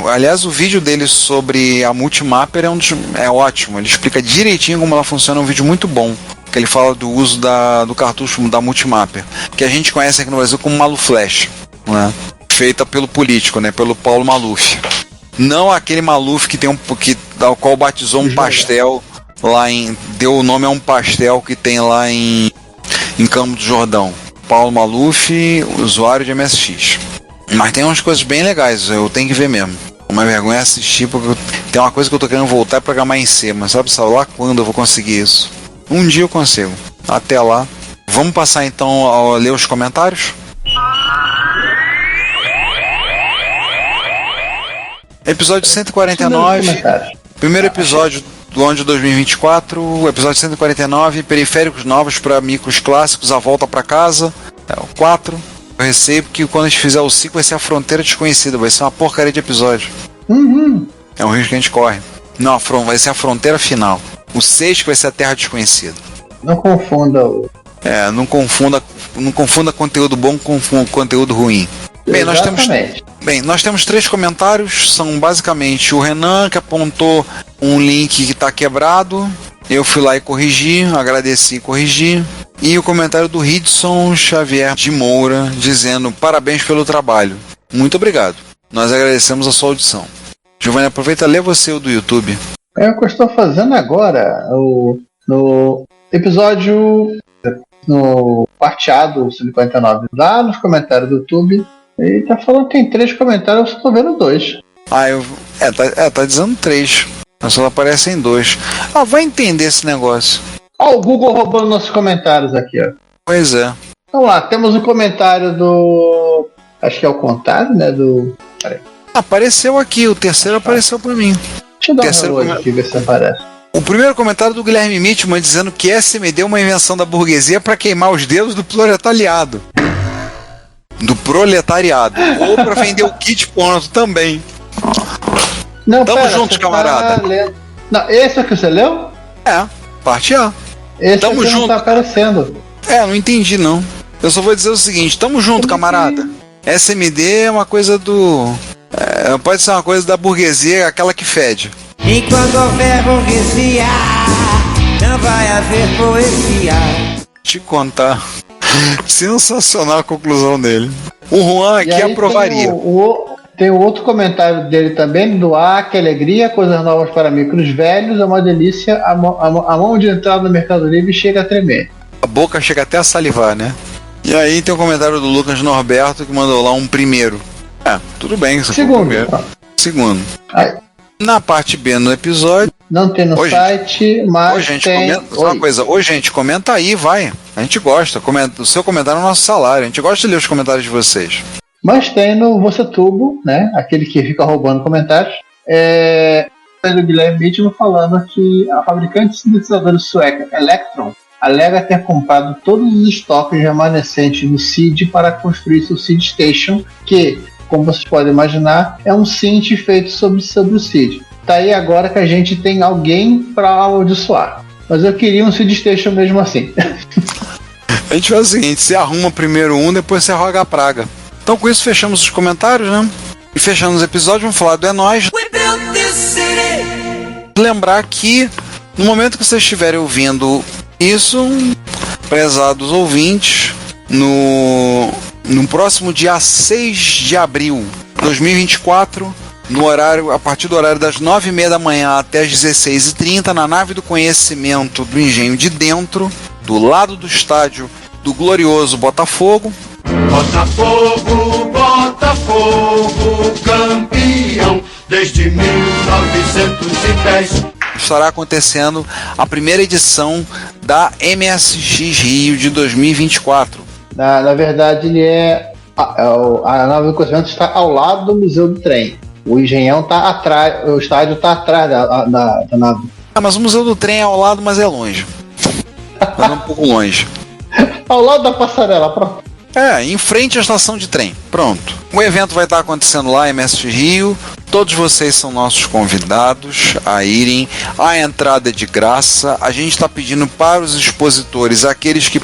Aliás, o vídeo dele sobre a Multimapper é ótimo. Ele explica direitinho como ela funciona, é um vídeo muito bom. Que ele fala do uso do cartucho da Multimapper, que a gente conhece aqui no Brasil como Maluflash, né? Feita pelo político, né? Pelo Paulo Maluf. Não aquele Maluf que ao qual batizou um pastel lá deu o nome a um pastel que tem lá em Campo do Jordão. Paulo Maluf, usuário de MSX. Mas tem umas coisas bem legais, eu tenho que ver mesmo. Uma vergonha assistir, porque tem uma coisa que eu tô querendo voltar a programar em C, mas sabe lá quando eu vou conseguir isso? Um dia eu consigo. Até lá. Vamos passar então a ler os comentários? Episódio 149. Primeiro episódio do ano de 2024. Episódio 149. Periféricos novos para micros clássicos. A volta para casa. O 4. Eu recebo que quando a gente fizer o 5 vai ser a fronteira desconhecida. Vai ser uma porcaria de episódio. É um risco que a gente corre. Não, vai ser a fronteira final. O 6 que vai ser a terra desconhecida. Não confunda não confunda conteúdo bom com conteúdo ruim. Bem, nós temos 3 comentários. São basicamente o Renan, que apontou um link que está quebrado. Eu fui lá e corrigi, agradeci e corrigi. E o comentário do Ridson Xavier de Moura, dizendo parabéns pelo trabalho. Muito obrigado. Nós agradecemos a sua audição. Giovanni, aproveita e lê você o do YouTube. É o que eu estou fazendo agora. No episódio, no parteado 149, lá nos comentários do YouTube, ele tá falando que tem 3 comentários, eu só tô vendo 2. Tá dizendo 3. Mas só aparecem 2. Vai entender esse negócio. O Google roubando nossos comentários aqui, ó. Pois é. Vamos lá, temos o comentário do... Acho que é o contrário, né? Peraí. Apareceu aqui, o terceiro apareceu pra mim. Deixa eu dar um aqui, ver se aparece. O primeiro comentário do Guilherme Mitchman dizendo que SMD é uma invenção da burguesia para queimar os dedos do proletariado. Ou para vender o kit ponto também. Não, Tamo juntos, camarada. Não, esse aqui você leu? Parte A. Esse tamo aqui junto. Não tá aparecendo. Não entendi não. Eu só vou dizer o seguinte, tamo junto, camarada. SMD é uma coisa pode ser uma coisa da burguesia, aquela que fede. Enquanto houver burguesia, não vai haver poesia. Te contar. Sensacional a conclusão dele. O Juan aqui aprovaria. Tem o outro comentário dele também, do que alegria, coisas novas para micros velhos, é uma delícia, a mão de entrada no Mercado Livre chega a tremer. A boca chega até a salivar, né? E aí tem o comentário do Lucas Norberto que mandou lá um primeiro. Tudo bem. Segundo. Na parte B no episódio. Não tem no site, mas tem... Gente, comenta aí, vai. A gente gosta. O seu comentário é o nosso salário. A gente gosta de ler os comentários de vocês. Mas tem no VocêTubo, né? Aquele que fica roubando comentários. O Guilherme Mitchell falando que a fabricante de sintetizadores sueca Electron alega ter comprado todos os estoques remanescentes do SID para construir seu SID Station, que, como vocês podem imaginar, é um synth feito sobre o SID. Tá aí agora que a gente tem alguém para amaldiçoar. Mas eu queria um SID Station mesmo assim. A gente faz o seguinte, você arruma primeiro depois você roga a praga. Então com isso fechamos os comentários, né? E fechamos o episódio, vamos falar do É Nóis. Lembrar que no momento que vocês estiverem ouvindo isso, prezados ouvintes, no próximo dia 6 de abril de 2024, a partir do horário das 9h30 da manhã até as 16h30, na nave do conhecimento do Engenho de Dentro, do lado do estádio do glorioso Botafogo. Botafogo, Botafogo, campeão desde 1910. Estará acontecendo a primeira edição da MSX Rio de 2024. Na verdade, ele a nave do conhecimento está ao lado do Museu do Trem. O Engenhão tá atrás, o estádio tá atrás da nave. Mas o Museu do Trem é ao lado, mas é longe. Mas é um pouco longe. Ao lado da passarela, pronto. Em frente à estação de trem. Pronto. O evento vai estar acontecendo lá em MSX Rio. Todos vocês são nossos convidados a irem. A entrada é de graça. A gente está pedindo para os expositores, aqueles que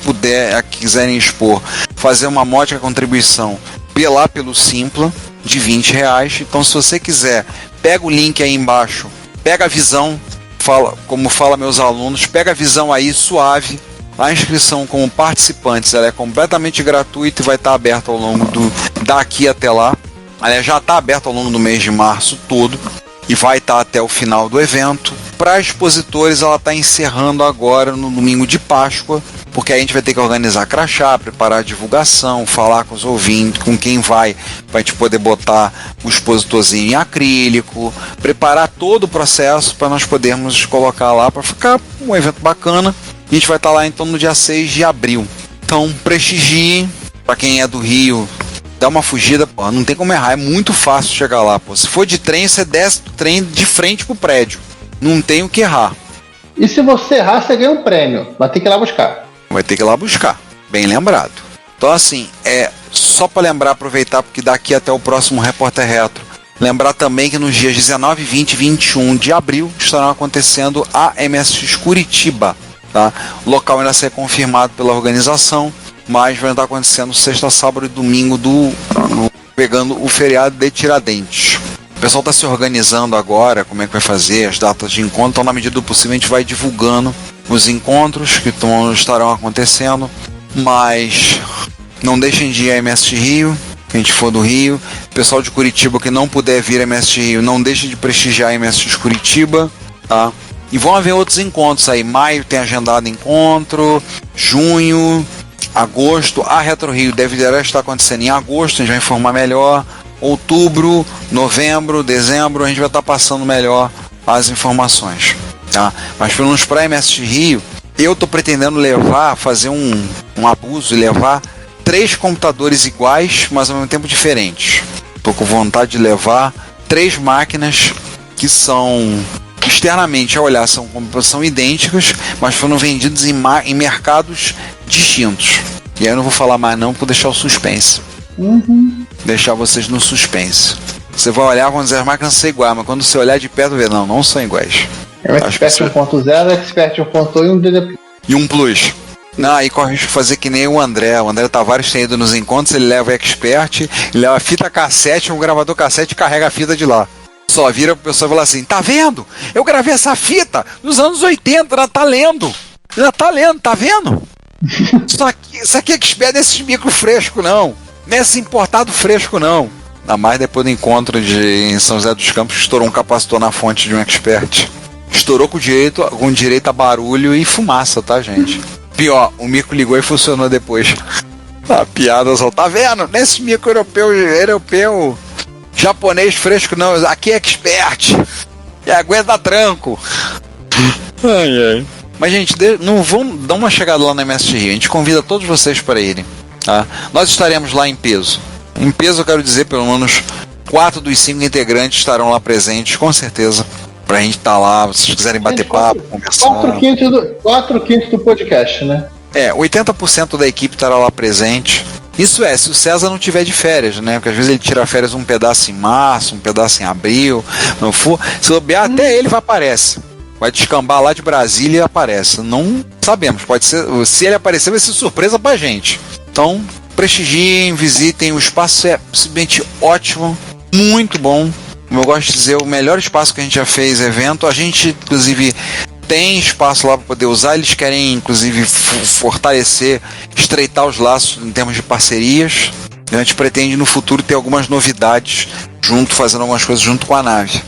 quiserem expor, fazer uma módica contribuição lá pelo Simpla de R$20. Então, se você quiser, pega o link aí embaixo, pega a visão, como fala meus alunos, pega a visão aí suave. A inscrição como participantes ela é completamente gratuita e vai estar aberta ao longo daqui até lá. Ela já está aberta ao longo do mês de março todo e vai estar até o final do evento. Para expositores, ela está encerrando agora no domingo de Páscoa, porque a gente vai ter que organizar crachá, preparar a divulgação, falar com os ouvintes, com quem vai, para a gente poder botar o expositorzinho em acrílico, preparar todo o processo para nós podermos colocar lá para ficar um evento bacana. A gente vai estar lá então no dia 6 de abril. Então prestigiem, para quem é do Rio, dá uma fugida, pô, não tem como errar, é muito fácil chegar lá, pô. Se for de trem, você desce do trem de frente pro prédio. Não tem o que errar. E se você errar, você ganha um prêmio. Vai ter que ir lá buscar. Vai ter que ir lá buscar. Bem lembrado. Então assim, só para lembrar, aproveitar, porque daqui até o próximo Repórter Retro. Lembrar também que nos dias 19, 20 e 21 de abril estarão acontecendo a MSX Curitiba. Tá? O local ainda vai ser confirmado pela organização, mas vai estar acontecendo sexta, sábado e domingo pegando o feriado de Tiradentes. O pessoal está se organizando agora, como é que vai fazer, as datas de encontro, então na medida do possível a gente vai divulgando os encontros que estarão acontecendo, mas não deixem de ir a MSX Rio, quem a gente for do Rio. O pessoal de Curitiba que não puder vir a MSX Rio, não deixe de prestigiar a MSX Curitiba, tá? E vão haver outros encontros aí. Maio tem agendado encontro, junho, agosto. A Retro Rio deverá estar acontecendo em agosto, a gente vai informar melhor. Outubro, novembro, dezembro, a gente vai estar passando melhor as informações. Tá? Mas pelo menos para a MSX Rio, eu estou pretendendo fazer um abuso e levar 3 computadores iguais, mas ao mesmo tempo diferentes. Estou com vontade de levar 3 máquinas que são... externamente a olhar são idênticas, mas foram vendidos em mercados distintos. E aí eu não vou falar mais não, porque vou deixar o suspense. Deixar vocês no suspense. Você vai olhar quando as máquinas são iguais, mas quando você olhar de perto, vê, não são iguais. É o Expert 1.0, Expert 1.1 e um DDP. E um Plus. Não, aí corre o risco de fazer que nem o André. O André Tavares tem ido nos encontros, ele leva o Expert, ele leva a fita cassete, um gravador cassete e carrega a fita de lá. Só vira pro pessoal e fala assim, tá vendo? Eu gravei essa fita nos anos 80, ela tá lendo, tá vendo? Isso aqui é que espera desses micro fresco, não. Não é esse importado fresco, não. Ainda mais depois do encontro em São José dos Campos, que estourou um capacitor na fonte de um Expert. Estourou com direito a barulho e fumaça, tá, gente? Pior, o micro ligou e funcionou depois. A piada só, tá vendo? Nesse micro europeu... japonês fresco não, aqui é Expert e aguenta tranco. Ai. Mas gente, não vão dar uma chegada lá na MSX Rio, a gente convida todos vocês para irem, tá? Nós estaremos lá em peso, eu quero dizer, pelo menos 4 dos 5 integrantes estarão lá presentes, com certeza, pra gente estar lá, se vocês quiserem bater papo, conversar. 4/5 do podcast, né? 80% da equipe estará lá presente. Isso se o César não tiver de férias, né? Porque às vezes ele tira férias um pedaço em março, um pedaço em abril. Não for, se bobear, até ele aparece. Vai descambar lá de Brasília e aparece. Não sabemos, pode ser. Se ele aparecer, vai ser surpresa pra gente. Então, prestigiem, visitem. O espaço é simplesmente ótimo, muito bom. Como eu gosto de dizer, o melhor espaço que a gente já fez evento. A gente, inclusive, tem espaço lá para poder usar. Eles querem, inclusive, fortalecer, estreitar os laços em termos de parcerias. A gente pretende no futuro ter algumas novidades fazendo algumas coisas junto com a nave.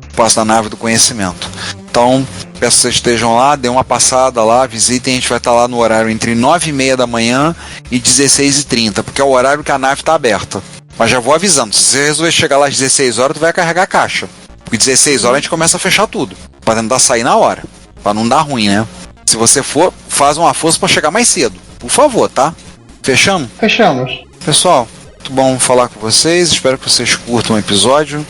Espaço da nave do conhecimento. Então, peço que vocês estejam lá, dêem uma passada lá, visitem. A gente vai estar lá no horário entre 9h30 da manhã e 16h30, porque é o horário que a nave está aberta. Mas já vou avisando, se você resolver chegar lá às 16 horas, tu vai carregar a caixa. Porque 16 horas a gente começa a fechar tudo, para tentar sair na hora. Pra não dar ruim, né? Se você for, faz uma força pra chegar mais cedo. Por favor, tá? Fechamos? Fechamos. Pessoal, muito bom falar com vocês. Espero que vocês curtam o episódio.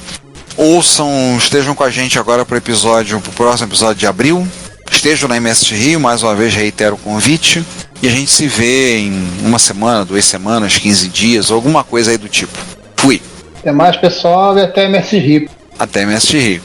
Estejam com a gente agora pro próximo episódio de abril. Estejam na MST Rio, mais uma vez reitero o convite. E a gente se vê em 1 semana, 2 semanas, 15 dias, ou alguma coisa aí do tipo. Fui. Até mais, pessoal, e até MST Rio. Até MST Rio.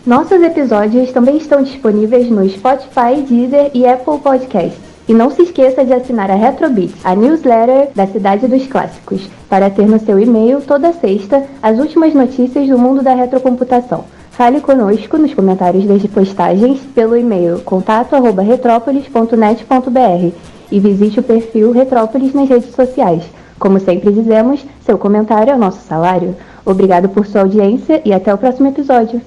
Nossos episódios também estão disponíveis no Spotify, Deezer e Apple Podcasts. E não se esqueça de assinar a Retrobits, a newsletter da Cidade dos Clássicos, para ter no seu e-mail toda sexta as últimas notícias do mundo da retrocomputação. Fale conosco nos comentários das postagens pelo e-mail contato@retropolis.net.br e visite o perfil Retrópolis nas redes sociais. Como sempre dizemos, seu comentário é o nosso salário. Obrigado por sua audiência e até o próximo episódio.